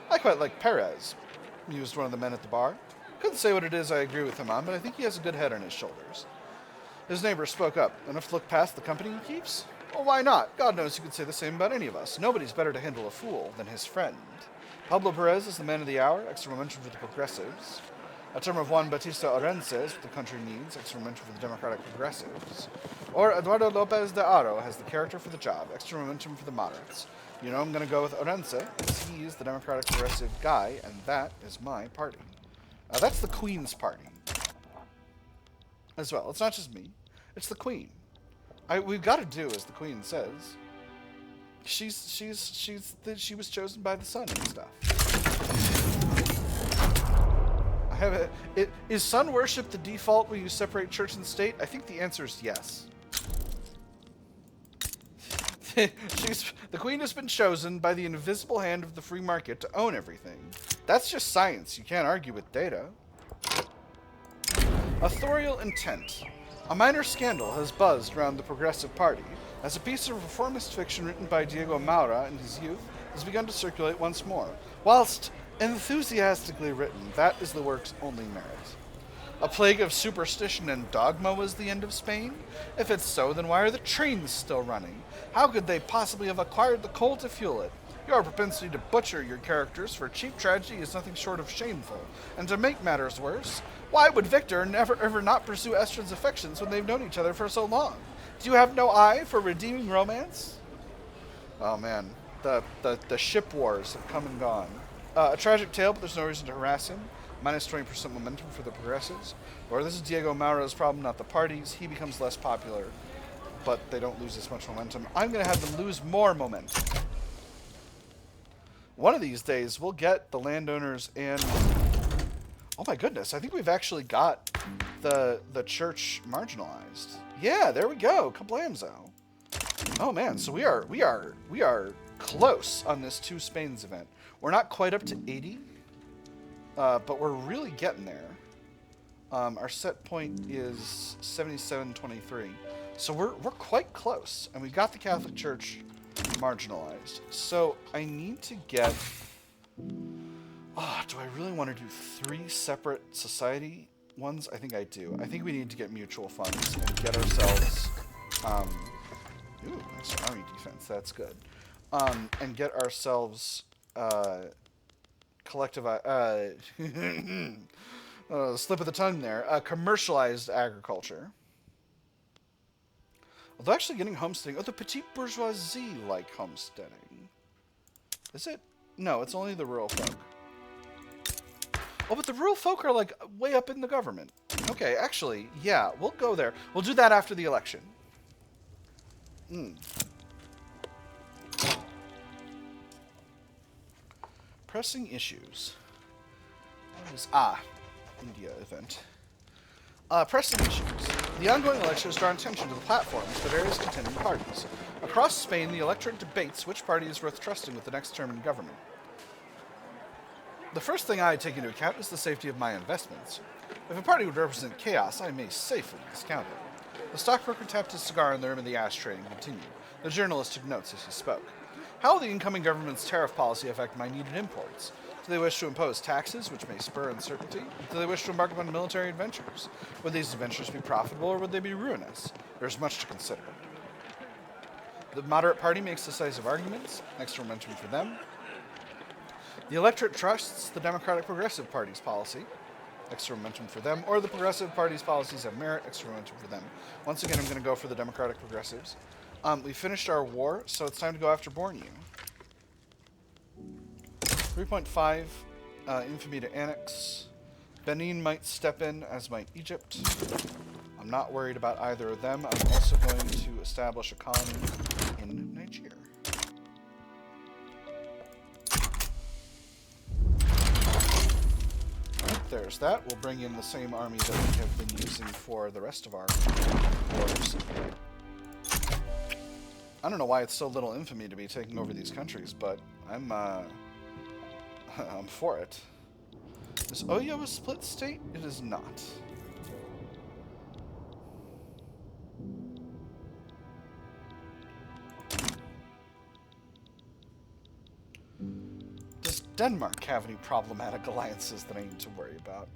I quite like Perez, mused one of the men at the bar. Couldn't say what it is I agree with him on, but I think he has a good head on his shoulders. His neighbor spoke up. Enough to look past the company he keeps? Well, why not? God knows you could say the same about any of us. Nobody's better to handle a fool than his friend. Pablo Perez is the man of the hour, extra momentum for the progressives. A term of Juan Bautista Orense is what the country needs, extra momentum for the Democratic Progressives. Or Eduardo Lopez de Haro has the character for the job, extra momentum for the moderates. You know I'm going to go with Orense, because he's the Democratic Progressive guy, and that is my party. That's the Queen's party. As well. It's not just me. It's the Queen. We've got to do as the Queen says. She was chosen by the sun and stuff. Is sun worship the default when you separate church and state? I think the answer is yes. The Queen has been chosen by the invisible hand of the free market to own everything. That's just science. You can't argue with data. Authorial intent. A minor scandal has buzzed around the Progressive Party as a piece of reformist fiction written by Diego Maura in his youth has begun to circulate once more. Whilst enthusiastically written, that is the work's only merit. A plague of superstition and dogma was the end of Spain? If it's so, then why are the trains still running? How could they possibly have acquired the coal to fuel it? Your propensity to butcher your characters for cheap tragedy is nothing short of shameful. And to make matters worse, why would Victor never ever not pursue Estrad's affections when they've known each other for so long? Do you have no eye for redeeming romance? Oh man, the ship wars have come and gone. A tragic tale, but there's no reason to harass him. Minus 20% momentum for the progressives. Or this is Diego Maura's problem, not the party's. He becomes less popular, but they don't lose as much momentum. I'm going to have them lose more momentum. One of these days, we'll get the landowners and... Oh my goodness, I think we've actually got the church marginalized. Yeah, there we go. Kablamzo. Oh man, so we are close on this Two Spains event. We're not quite up to 80, but we're really getting there. Our set point is 77.23, so we're quite close, and we've got the Catholic Church marginalized. So I need to get. Do I really want to do 3 separate society ones? I think I do. I think we need to get mutual funds and get ourselves. Extra army defense. That's good. And get ourselves. Collective, slip of the tongue there, commercialized agriculture. Although actually getting homesteading, the petite bourgeoisie like homesteading. Is it? No, it's only the rural folk. Oh, but the rural folk are like way up in the government. Okay, actually, yeah, we'll go there. We'll do that after the election. Pressing issues. India event. Pressing issues. The ongoing election has drawn attention to the platforms of the various contending parties. Across Spain, the electorate debates which party is worth trusting with the next term in government. The first thing I take into account is the safety of my investments. If a party would represent chaos, I may safely discount it. The stockbroker tapped his cigar in the rim of the ashtray and continued. The journalist took notes as he spoke. How will the incoming government's tariff policy affect my needed imports? Do they wish to impose taxes, which may spur uncertainty? Do they wish to embark upon military adventures? Would these adventures be profitable, or would they be ruinous? There's much to consider. The moderate party makes decisive arguments, extra momentum for them. The electorate trusts the Democratic Progressive Party's policy, extra momentum for them, or the Progressive Party's policies have merit, extra momentum for them. Once again, I'm going to go for the Democratic Progressives. We finished our war, so it's time to go after Borneo. 3.5, infamy to annex. Benin might step in, as might Egypt. I'm not worried about either of them. I'm also going to establish a colony in Nigeria. There's that. We'll bring in the same army that we have been using for the rest of our wars. I don't know why it's so little infamy to be taking over these countries, but I'm for it. Is Oyo a split state? It is not. Does Denmark have any problematic alliances that I need to worry about?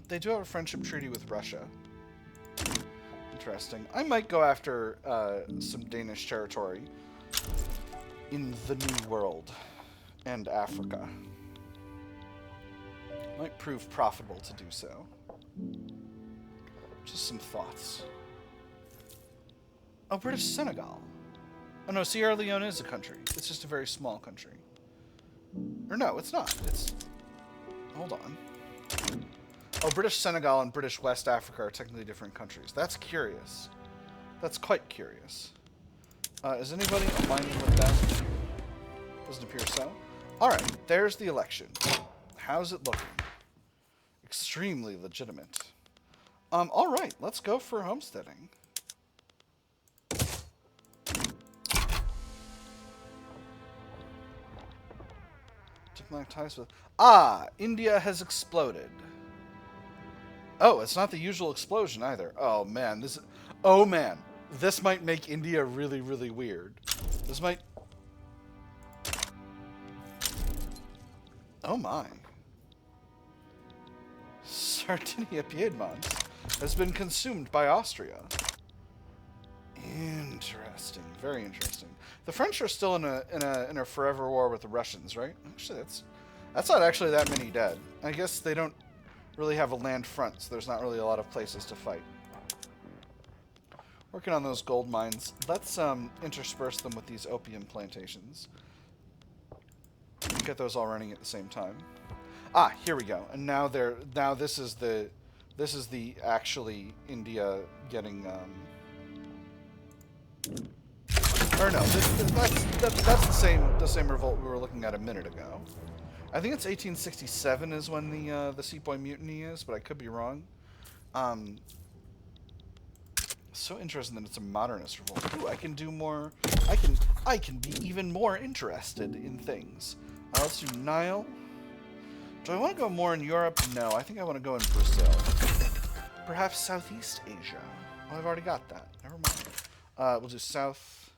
They do have a friendship treaty with Russia. Interesting. I might go after some Danish territory in the New World and Africa. Might prove profitable to do so. Just some thoughts. Oh, British Senegal. Oh no, Sierra Leone is a country. It's just a very small country. Or no, it's not. It's... Hold on. Oh, British Senegal and British West Africa are technically different countries. That's curious. That's quite curious. Is anybody aligning with that? Doesn't appear so. Alright, there's the election. How's it looking? Extremely legitimate. Alright, let's go for homesteading. Diplomatic ties with... Ah! India has exploded. Oh, it's not the usual explosion either. Oh man, this... Oh man. This might make India really, really weird. This might... Oh my. Sardinia Piedmont has been consumed by Austria. Interesting. Very interesting. The French are still in a forever war with the Russians, right? Actually, that's not actually that many dead. I guess they don't really have a land front, so there's not really a lot of places to fight. Working on those gold mines. Let's intersperse them with these opium plantations. Get those all running at the same time. Ah, here we go. And now this is the actually India getting or no, that's the same revolt we were looking at a minute ago. I think it's 1867 is when the Sepoy Mutiny is, but I could be wrong. So interesting that it's a modernist revolt. Ooh, I can do more. I can be even more interested in things. Let's do Nile. Do I want to go more in Europe? No, I think I want to go in Brazil. Perhaps Southeast Asia. Oh, I've already got that. Never mind. We'll do South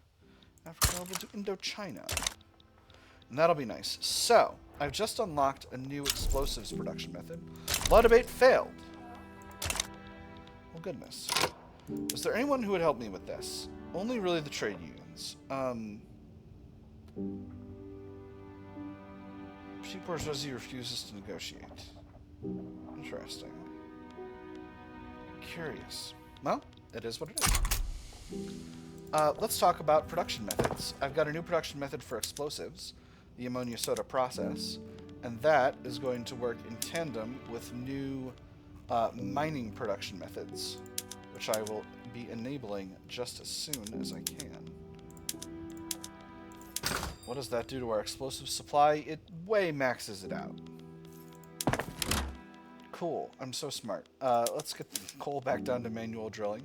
Africa. We'll do Indochina. And that'll be nice. So, I've just unlocked a new explosives production method. Law debate failed. Well, goodness. Is there anyone who would help me with this? Only really the trade unions. Seaports Resi refuses to negotiate. Interesting. Curious. Well, it is what it is. Let's talk about production methods. I've got a new production method for explosives, the ammonia soda process, and that is going to work in tandem with new mining production methods, which I will be enabling just as soon as I can. What does that do to our explosive supply? It way maxes it out. Cool. I'm so smart. Let's get coal back down to manual drilling.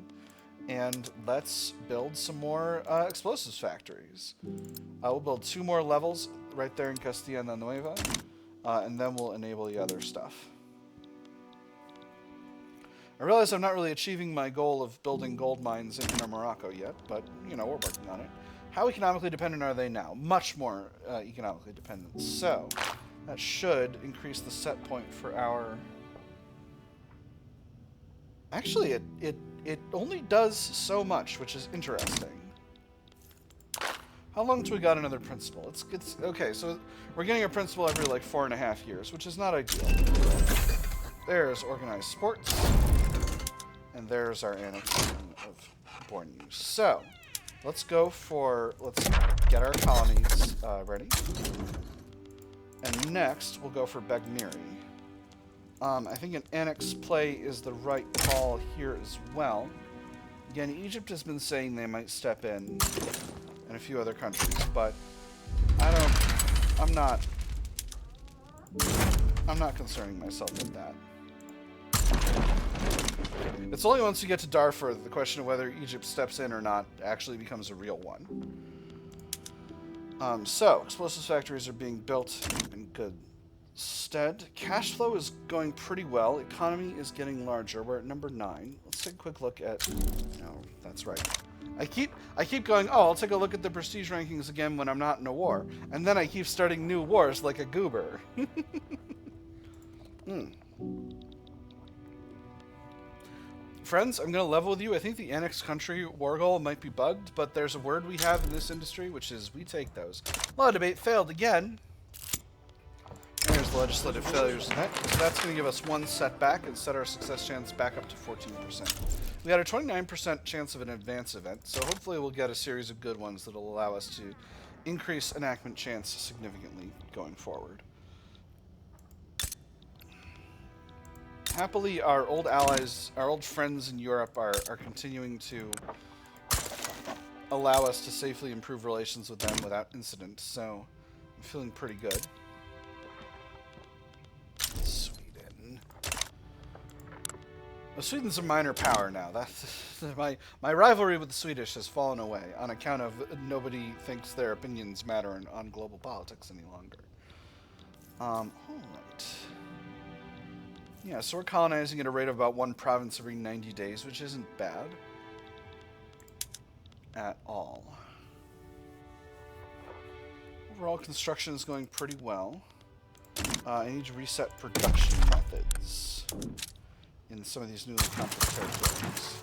And let's build some more explosives factories. We'll build 2 more levels right there in Castilla la Nueva. And then we'll enable the other stuff. I realize I'm not really achieving my goal of building gold mines in inner Morocco yet, but, you know, we're working on it. How economically dependent are they now? Much more economically dependent. So, that should increase the set point for our... Actually, it only does so much, which is interesting. How long till we got another principal? It's okay, so we're getting a principal every like 4.5 years, which is not ideal. There's organized sports, and there's our annexing of born use. So, let's get our colonies ready. And next, we'll go for Begmiri. I think an annex play is the right call here as well. Again, Egypt has been saying they might step in, and a few other countries, but I'm not concerning myself with that. It's only once you get to Darfur that the question of whether Egypt steps in or not actually becomes a real one. So, explosives factories are being built in good stead. Cash flow is going pretty well. Economy is getting larger. We're at number 9. Let's take a quick look at... No, that's right. I keep going, oh, I'll take a look at the prestige rankings again when I'm not in a war. And then I keep starting new wars like a goober. Friends, I'm going to level with you. I think the annexed country war goal might be bugged, but there's a word we have in this industry, which is we take those. Law debate failed again. There's the legislative failures net. So that's going to give us 1 setback and set our success chance back up to 14%. We had a 29% chance of an advance event, so hopefully we'll get a series of good ones that will allow us to increase enactment chance significantly going forward. Happily, our old allies, our old friends in Europe are continuing to allow us to safely improve relations with them without incident, so I'm feeling pretty good. Sweden. Well, Sweden's a minor power now. That's my rivalry with the Swedish has fallen away on account of nobody thinks their opinions matter on global politics any longer. Alright. Yeah, so we're colonizing at a rate of about 1 province every 90 days, which isn't bad at all. Overall, construction is going pretty well. I need to reset production methods in some of these newly conquered territories.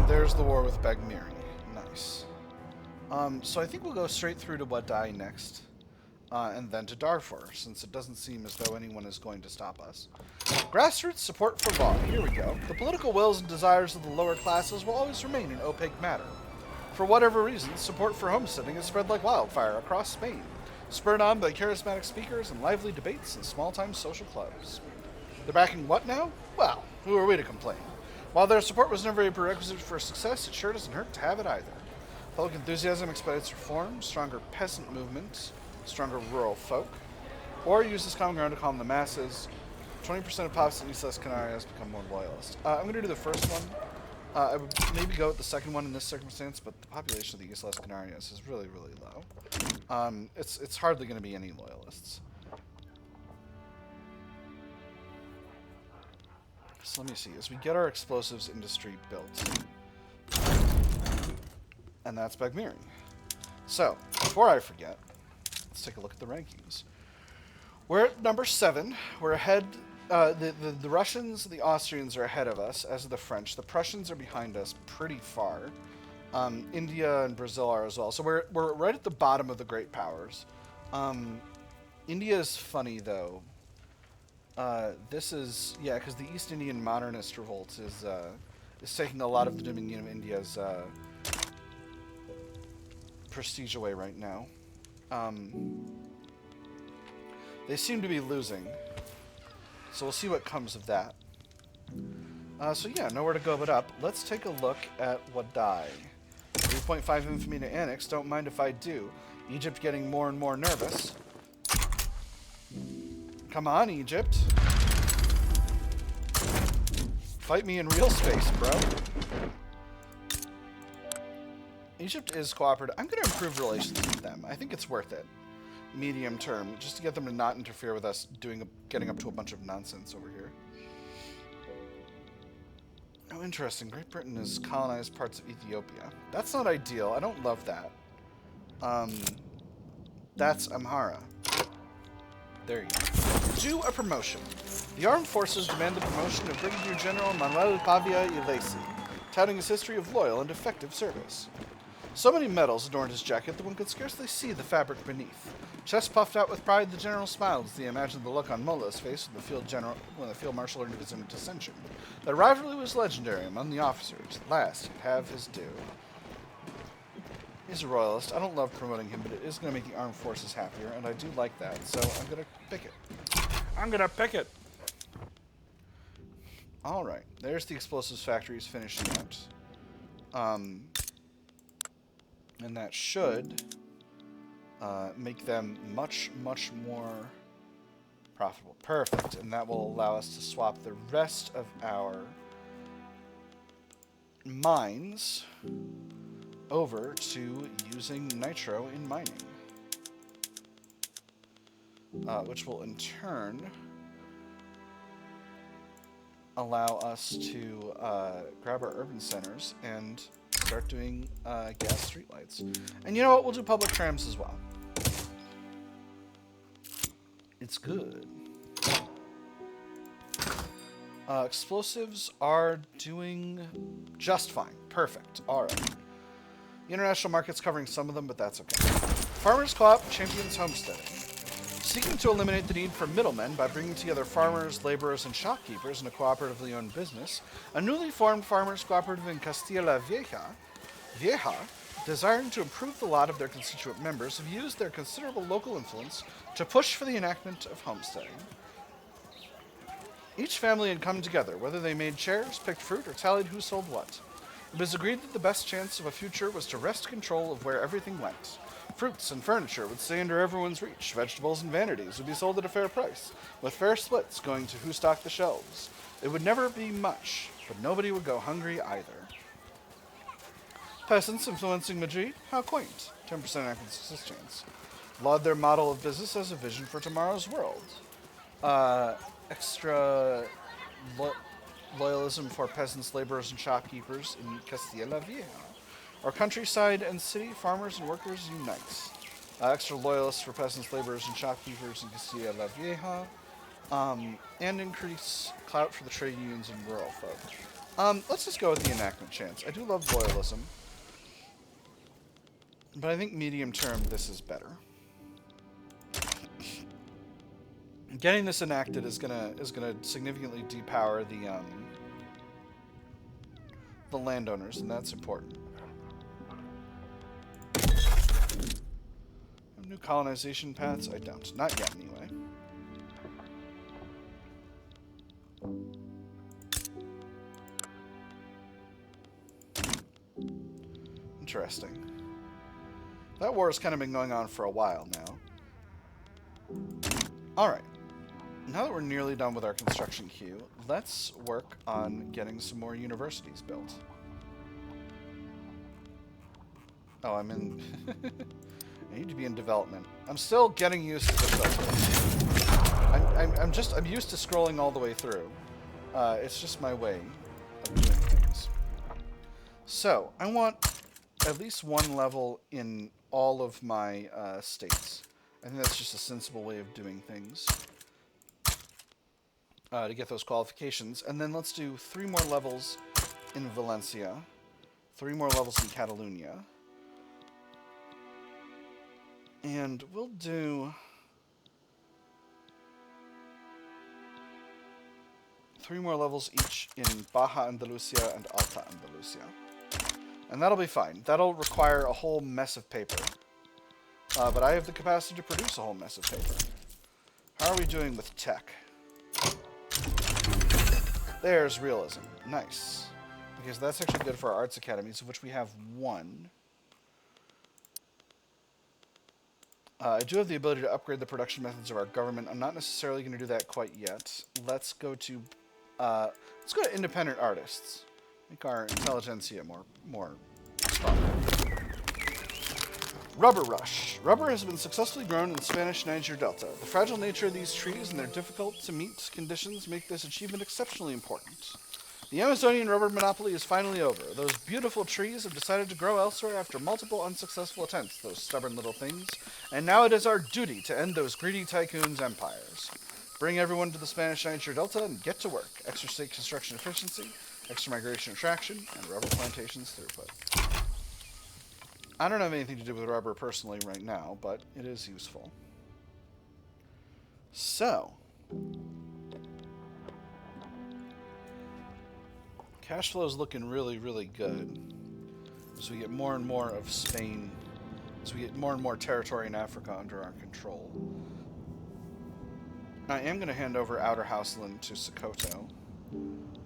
There's the war with Begmiri. Nice. So I think we'll go straight through to Wadai next, and then to Darfur, since it doesn't seem as though anyone is going to stop us. Grassroots support for law. Here we go. The political wills and desires of the lower classes will always remain an opaque matter. For whatever reason, support for homesteading has spread like wildfire across Spain, spurred on by charismatic speakers and lively debates in small-time social clubs. They're backing what now? Well, who are we to complain? While their support was never a prerequisite for success, it sure doesn't hurt to have it either. Public enthusiasm expedites reform, stronger peasant movement, stronger rural folk, or use this common ground to calm the masses. 20% of pops in East Las Canarias become more loyalist. I'm going to do the first one. I would maybe go with the second one in this circumstance, but the population of the East Las Canarias is really, really low. It's hardly going to be any loyalists. So let me see, as we get our explosives industry built, and that's Begmiri. So, before I forget, let's take a look at the rankings. We're at number 7. We're ahead, the Russians, the Austrians are ahead of us, as are the French. The Prussians are behind us pretty far. India and Brazil are as well. So we're right at the bottom of the great powers. India is funny, though. This is, yeah, because the East Indian modernist revolt is taking a lot of the Dominion of India's prestige away right now. They seem to be losing, so we'll see what comes of that. So yeah, nowhere to go but up. Let's take a look at Wadai. 3.5 infamy to annex. Don't mind if I do. Egypt getting more and more nervous. Come on, Egypt. Fight me in real space, bro. Egypt is cooperative. I'm going to improve relations with them. I think it's worth it. Medium term, just to get them to not interfere with us getting up to a bunch of nonsense over here. Oh, interesting. Great Britain has colonized parts of Ethiopia. That's not ideal. I don't love that. That's Amhara. There you go. Do a promotion. The armed forces demand the promotion of Brigadier General Manuel Pavia Ilesi, touting his history of loyal and effective service. So many medals adorned his jacket that one could scarcely see the fabric beneath. Chest puffed out with pride, the general smiled as he imagined the look on Mullah's face when the field marshal learned of his imminent ascension. The rivalry was legendary among the officers. At last, he'd have his due. He's a royalist. I don't love promoting him, but it is going to make the armed forces happier, and I do like that, so I'm going to pick it. I'm going to pick it! Alright, there's the explosives factories finishing out. And that should make them much, much more profitable. Perfect, and that will allow us to swap the rest of our mines over to using nitro in mining. Which will in turn allow us to grab our urban centers and start doing gas streetlights. And you know what? We'll do public trams as well. It's good. Explosives are doing just fine. Perfect. Alright. The international market's covering some of them, but that's okay. Farmers Co-op champions homesteading. Seeking to eliminate the need for middlemen by bringing together farmers, laborers, and shopkeepers in a cooperatively owned business, a newly formed farmers cooperative in Castilla Vieja, desiring to improve the lot of their constituent members, have used their considerable local influence to push for the enactment of homesteading. Each family had come together, whether they made chairs, picked fruit, or tallied who sold what. It was agreed that the best chance of a future was to wrest control of where everything went. Fruits and furniture would stay under everyone's reach. Vegetables and vanities would be sold at a fair price, with fair splits going to who stocked the shelves. It would never be much, but nobody would go hungry either. Peasants influencing Madrid? How quaint. 10% inconsistence. Laud their model of business as a vision for tomorrow's world. Extra loyalism for peasants, laborers, and shopkeepers in Castilla Vieja. Our countryside and city farmers and workers unite. Extra loyalists for peasants, laborers, and shopkeepers in Castilla Vieja. And increase clout for the trade unions and rural folk. Let's just go with the enactment chance. I do love loyalism. But I think medium term, this is better. Getting this enacted is gonna significantly depower the landowners, and that's important. New colonization paths? I don't. Not yet, anyway. Interesting. That war has kind of been going on for a while now. Alright. Now that we're nearly done with our construction queue, let's work on getting some more universities built. Oh, I'm in... I need to be in development. I'm still getting used to this. I'm used to scrolling all the way through. It's just my way of doing things. So, I want at least one level in all of my states. I think that's just a sensible way of doing things. To get those qualifications. And then let's do 3 more levels in Valencia. 3 more levels in Catalonia. And we'll do 3 more levels each in Baja Andalusia and Alta Andalusia. And that'll be fine. That'll require a whole mess of paper. But I have the capacity to produce a whole mess of paper. How are we doing with tech? There's realism. Nice. Because that's actually good for our arts academies, of which we have one. I do have the ability to upgrade the production methods of our government. I'm not necessarily going to do that quite yet. Let's go to independent artists. Make our intelligentsia more strong. Rubber rush. Rubber has been successfully grown in the Spanish Niger Delta. The fragile nature of these trees and their difficult-to-meet conditions make this achievement exceptionally important. The Amazonian rubber monopoly is finally over. Those beautiful trees have decided to grow elsewhere after multiple unsuccessful attempts, those stubborn little things, and now it is our duty to end those greedy tycoons' empires. Bring everyone to the Spanish Niger Delta and get to work. Extra state construction efficiency, extra migration attraction, and rubber plantations throughput. I don't have anything to do with rubber personally right now, but it is useful. So, cash flow is looking really, really good as we get more and more of Spain, as we get more and more territory in Africa under our control. I am going to hand over Outer Houseland to Sokoto.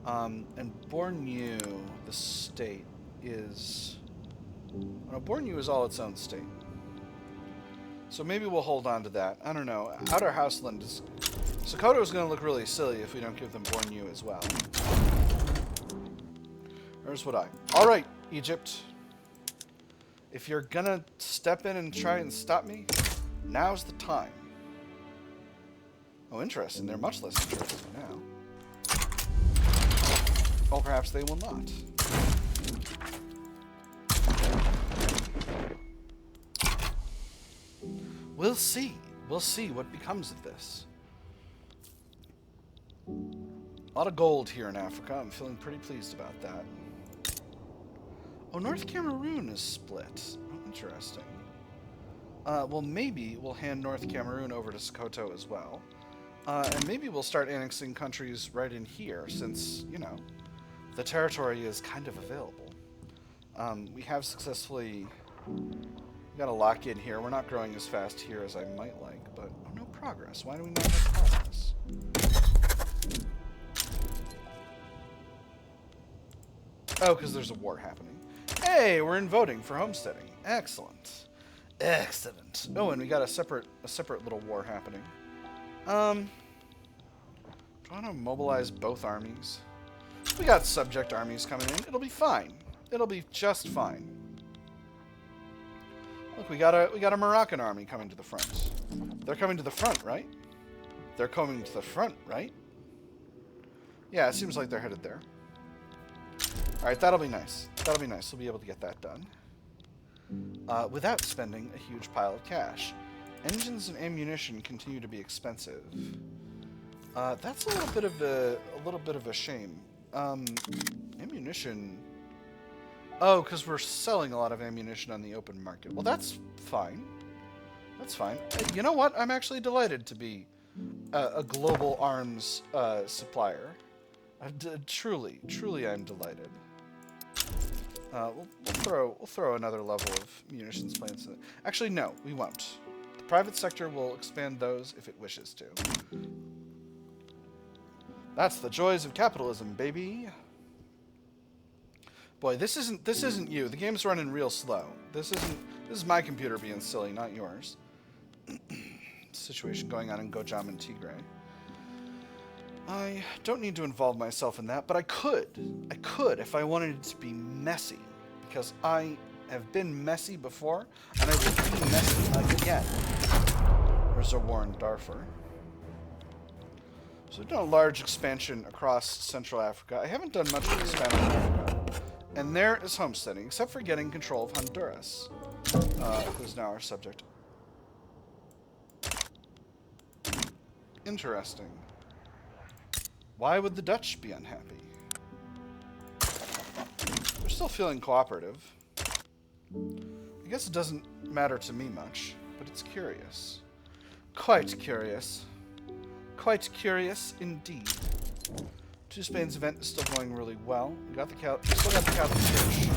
And Bornu, the state, is... No, Bornu is all its own state. So maybe we'll hold on to that. I don't know. Outer Houseland is... Sokoto is going to look really silly if we don't give them Bornu as well. Here's what I... Alright, Egypt. If you're going to step in and try and stop me, now's the time. Oh, interesting. They're much less interested now. Or perhaps they will not. We'll see. We'll see what becomes of this. A lot of gold here in Africa. I'm feeling pretty pleased about that. Oh, North Cameroon is split. Oh, interesting. Well, maybe we'll hand North Cameroon over to Sokoto as well. And maybe we'll start annexing countries right in here, since, you know, the territory is kind of available. We have successfully... We gotta lock in here. We're not growing as fast here as I might like, but... Oh, no progress. Why do we not have progress? Oh, because there's a war happening. Hey, we're in voting for homesteading. Excellent. Excellent. Oh, and we got a separate little war happening. Do I want to mobilize both armies? We got subject armies coming in. It'll be fine. It'll be just fine. Look, we got a Moroccan army coming to the front. They're coming to the front, right? They're coming to the front, right? Yeah, it seems like they're headed there. Alright, that'll be nice. That'll be nice. We'll be able to get that done. Without spending a huge pile of cash. Engines and ammunition continue to be expensive. That's a little bit of a shame. Ammunition... Oh, because we're selling a lot of ammunition on the open market. Well, that's fine. That's fine. You know what? I'm actually delighted to be a global arms supplier. Truly, I'm delighted. We'll throw another level of munitions plants in. Actually, no, we won't. The private sector will expand those if it wishes to. That's the joys of capitalism, baby. Boy, this isn't you. The game's running real slow. This is my computer being silly, not yours. Situation going on in Gojam and Tigray. I don't need to involve myself in that, but I could. I could if I wanted it to be messy, because I have been messy before, and I will be messy again. There's a war in Darfur. So we've done a large expansion across Central Africa. I haven't done much of expanding in Africa. And there is homesteading, except for getting control of Honduras, who's now our subject. Interesting. Why would the Dutch be unhappy? They're still feeling cooperative. I guess it doesn't matter to me much, but it's curious. Quite curious. Quite curious indeed. Two Spain's event is still going really well. We still got the Catholic Church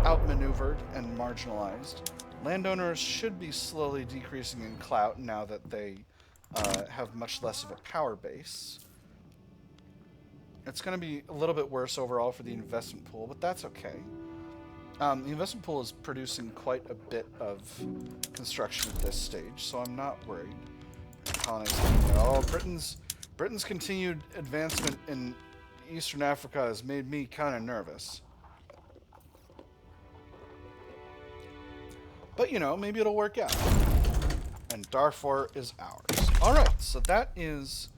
outmaneuvered and marginalized. Landowners should be slowly decreasing in clout now that they have much less of a power base. It's going to be a little bit worse overall for the investment pool, but that's okay. The investment pool is producing quite a bit of construction at this stage, so I'm not worried. Oh, Britain's continued advancement in Eastern Africa has made me kind of nervous. But, you know, maybe it'll work out. And Darfur is ours. Alright, so that is...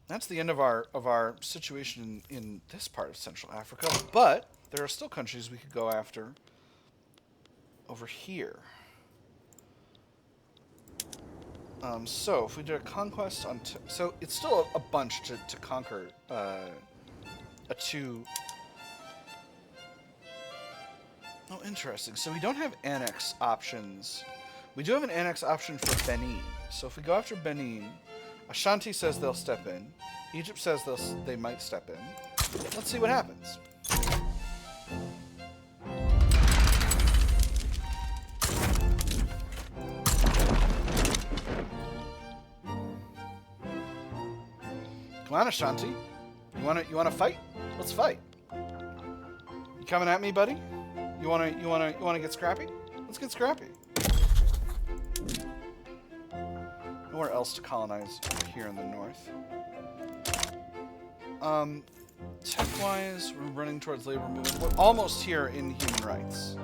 That's the end of our situation in this part of Central Africa. But there are still countries we could go after over here. So if we did a conquest on... so it's still a bunch to conquer a two... Oh, interesting. So we don't have annex options. We do have an annex option for Benin. So if we go after Benin, Ashanti says they'll step in. Egypt says they might step in. Let's see what happens. Come on, Ashanti. You wanna fight? Let's fight. You coming at me, buddy? You wanna get scrappy? Let's get scrappy. Nowhere else to colonize over here in the north. Tech-wise, we're running towards labor movement. We're almost here in human rights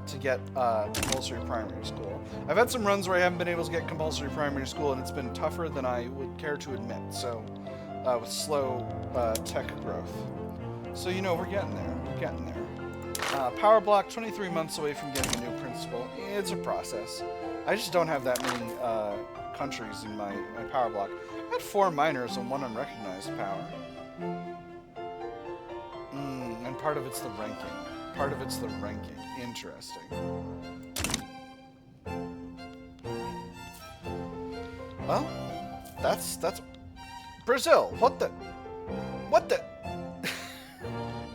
to get compulsory primary school. I've had some runs where I haven't been able to get compulsory primary school, and it's been tougher than I would care to admit. So, with slow tech growth. So, you know, we're getting there. We're getting there. Power block, 23 months away from getting a new principal. It's a process. I just don't have that many countries in my power block. I had 4 minors and 1 unrecognized power. And part of it's the ranking. Part of it's the ranking. Interesting. Well, that's Brazil. What the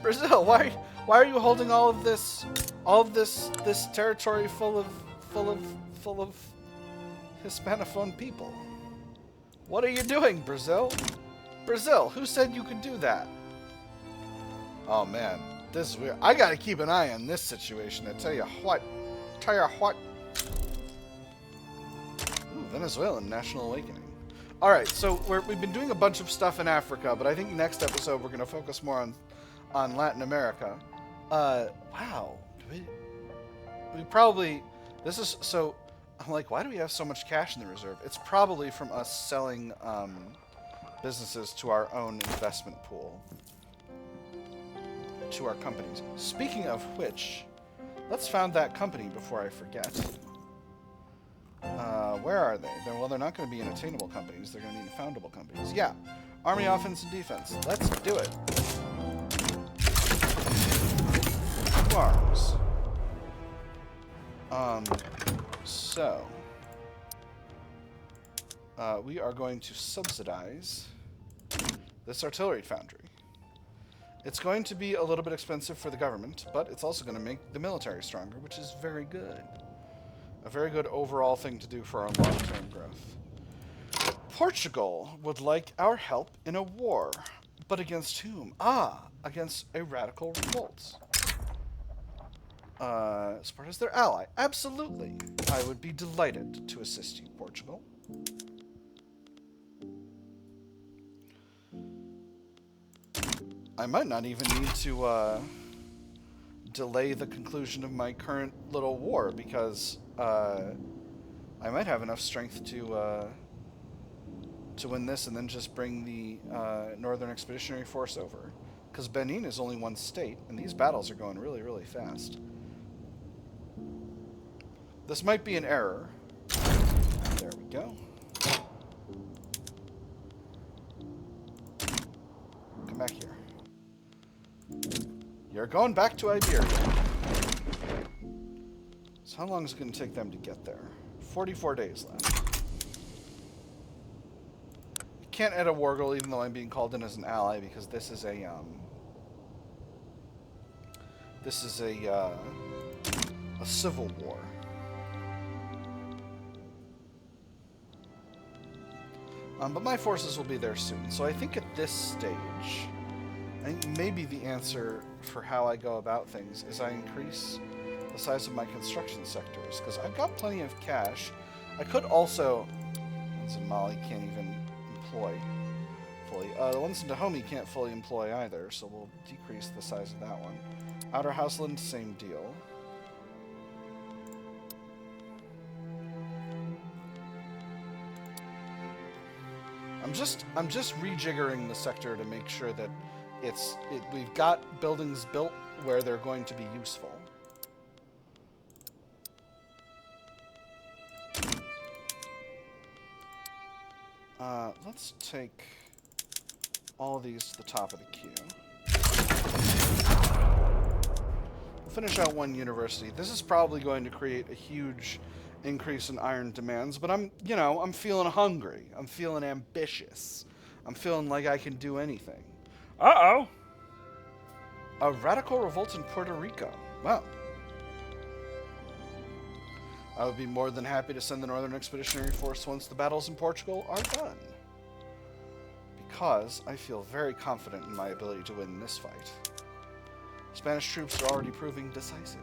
Brazil, why are you holding all of this territory full of Hispanophone people? What are you doing, Brazil? Brazil, who said you could do that? Oh man, this is weird. I gotta keep an eye on this situation. I tell you what. Ooh, Venezuelan National Awakening. Alright, so we've been doing a bunch of stuff in Africa, but I think next episode we're gonna focus more on Latin America. Wow. We probably... This is... So, I'm like, why do we have so much cash in the reserve? It's probably from us selling businesses to our own investment pool. To our companies. Speaking of which, let's found that company before I forget. Where are they? They're not going to be in attainable companies. They're going to be in foundable companies. Yeah. Army, offense, and defense. Let's do it. Arms. So we are going to subsidize this artillery foundry. It's going to be a little bit expensive for the government, but it's also going to make the military stronger, which is very good. A very good overall thing to do for our long-term growth. Portugal would like our help in a war, but against whom? Against a radical revolt. Sparta's their ally. Absolutely. I would be delighted to assist you, Portugal. I might not even need to delay the conclusion of my current little war, because I might have enough strength to win this and then just bring the Northern Expeditionary Force over. Because Benin is only one state, and these battles are going really, really fast. This might be an error. There we go. Come back here. You're going back to Iberia. So how long is it going to take them to get there? 44 days left. You can't add a war goal even though I'm being called in as an ally, because this is a civil war. But my forces will be there soon. So I think at this stage, I think maybe the answer for how I go about things is I increase the size of my construction sectors, because I've got plenty of cash. I could also... ones in Mali can't even employ fully. The ones in Dahomey can't fully employ either, so we'll decrease the size of that one. Outer Houseland, same deal. I'm just rejiggering the sector to make sure that we've got buildings built where they're going to be useful. Let's take all of these to the top of the queue. We'll finish out one university. This is probably going to create a huge increase in iron demands, but I'm feeling hungry. I'm feeling ambitious. I'm feeling like I can do anything. Uh-oh! A radical revolt in Puerto Rico. Well, I would be more than happy to send the Northern Expeditionary Force once the battles in Portugal are done, because I feel very confident in my ability to win this fight. Spanish troops are already proving decisive.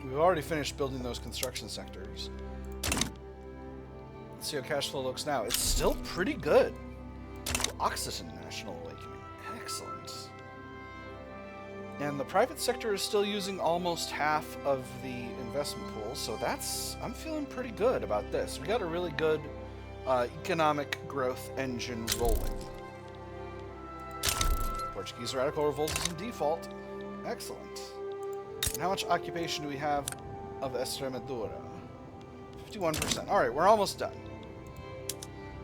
We've already finished building those construction sectors. Let's see how cash flow looks now. It's still pretty good. Occitan National Awakening. Excellent. And the private sector is still using almost half of the investment pool, so I'm feeling pretty good about this. We got a really good economic growth engine rolling. Portuguese radical revolt is in default. Excellent. And how much occupation do we have of Extremadura? 51%. Alright, we're almost done.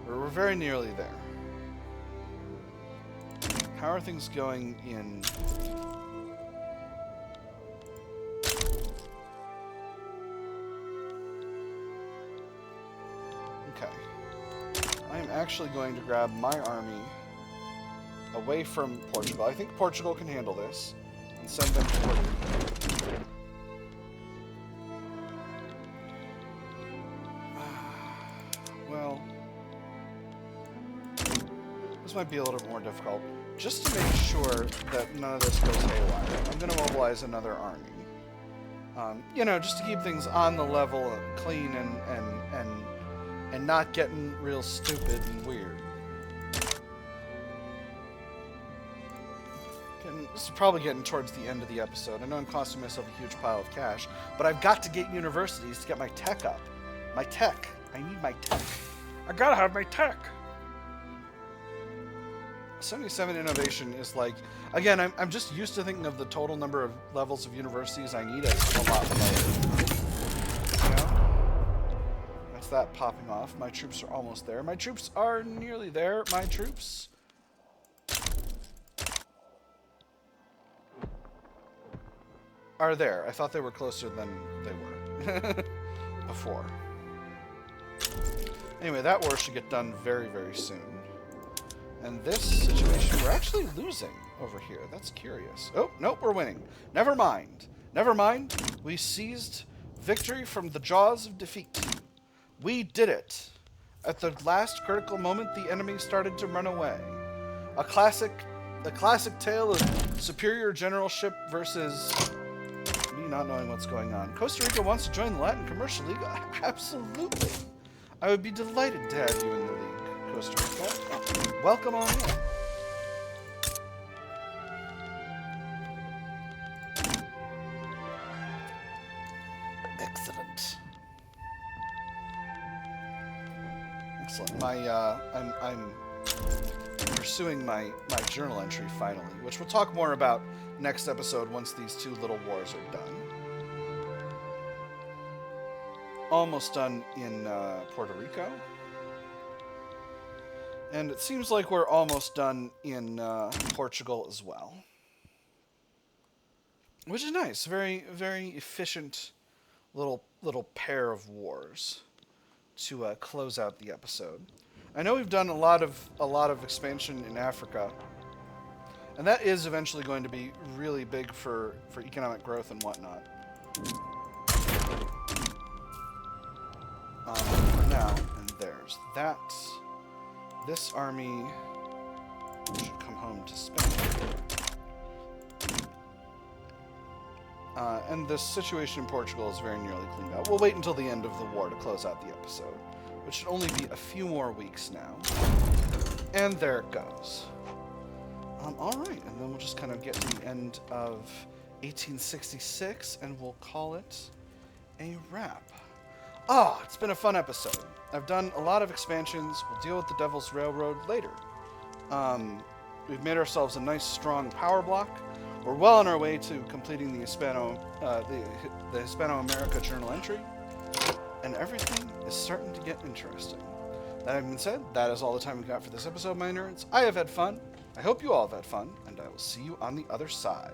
We're very nearly there. How are things going in... Okay. I am actually going to grab my army away from Portugal. I think Portugal can handle this. And send them to Puerto Rico. Well, this might be a little bit more difficult. Just to make sure that none of this goes haywire, I'm going to mobilize another army. Just to keep things on the level, and clean, and not getting real stupid and weird. This is probably getting towards the end of the episode. I know I'm costing myself a huge pile of cash, but I've got to get universities to get my tech up. My tech. I need my tech. I gotta have my tech. 77 innovation is like... Again, I'm just used to thinking of the total number of levels of universities I need as a lot lower. That's that popping off. My troops are almost there. My troops are nearly there. My troops... are there. I thought they were closer than they were before. Anyway, that war should get done very, very soon. And this situation, we're actually losing over here. That's curious. Oh, nope, we're winning. Never mind. Never mind. We seized victory from the jaws of defeat. We did it. At the last critical moment, the enemy started to run away. A classic tale of superior generalship versus... me not knowing what's going on. Costa Rica wants to join the Latin Commercial League? Absolutely. I would be delighted to have you in the league, Costa Rica. Welcome on in. Excellent. Excellent. I'm pursuing my journal entry finally, which we'll talk more about next episode once these two little wars are done. Almost done in Puerto Rico. And it seems like we're almost done in Portugal as well. Which is nice. Very, very efficient little pair of wars to close out the episode. I know we've done a lot of expansion in Africa. And that is eventually going to be really big for economic growth and whatnot. For now, and there's that. This army should come home to Spain. And the situation in Portugal is very nearly cleaned out. We'll wait until the end of the war to close out the episode, which should only be a few more weeks now. And there it goes. Alright, and then we'll just kind of get to the end of 1866, and we'll call it a wrap. It's been a fun episode. I've done a lot of expansions. We'll deal with the Devil's Railroad later. We've made ourselves a nice, strong power block. We're well on our way to completing the Hispano-America journal entry, and everything is starting to get interesting. That having been said, that is all the time we've got for this episode, my nerds. I have had fun. I hope you all have had fun, and I will see you on the other side.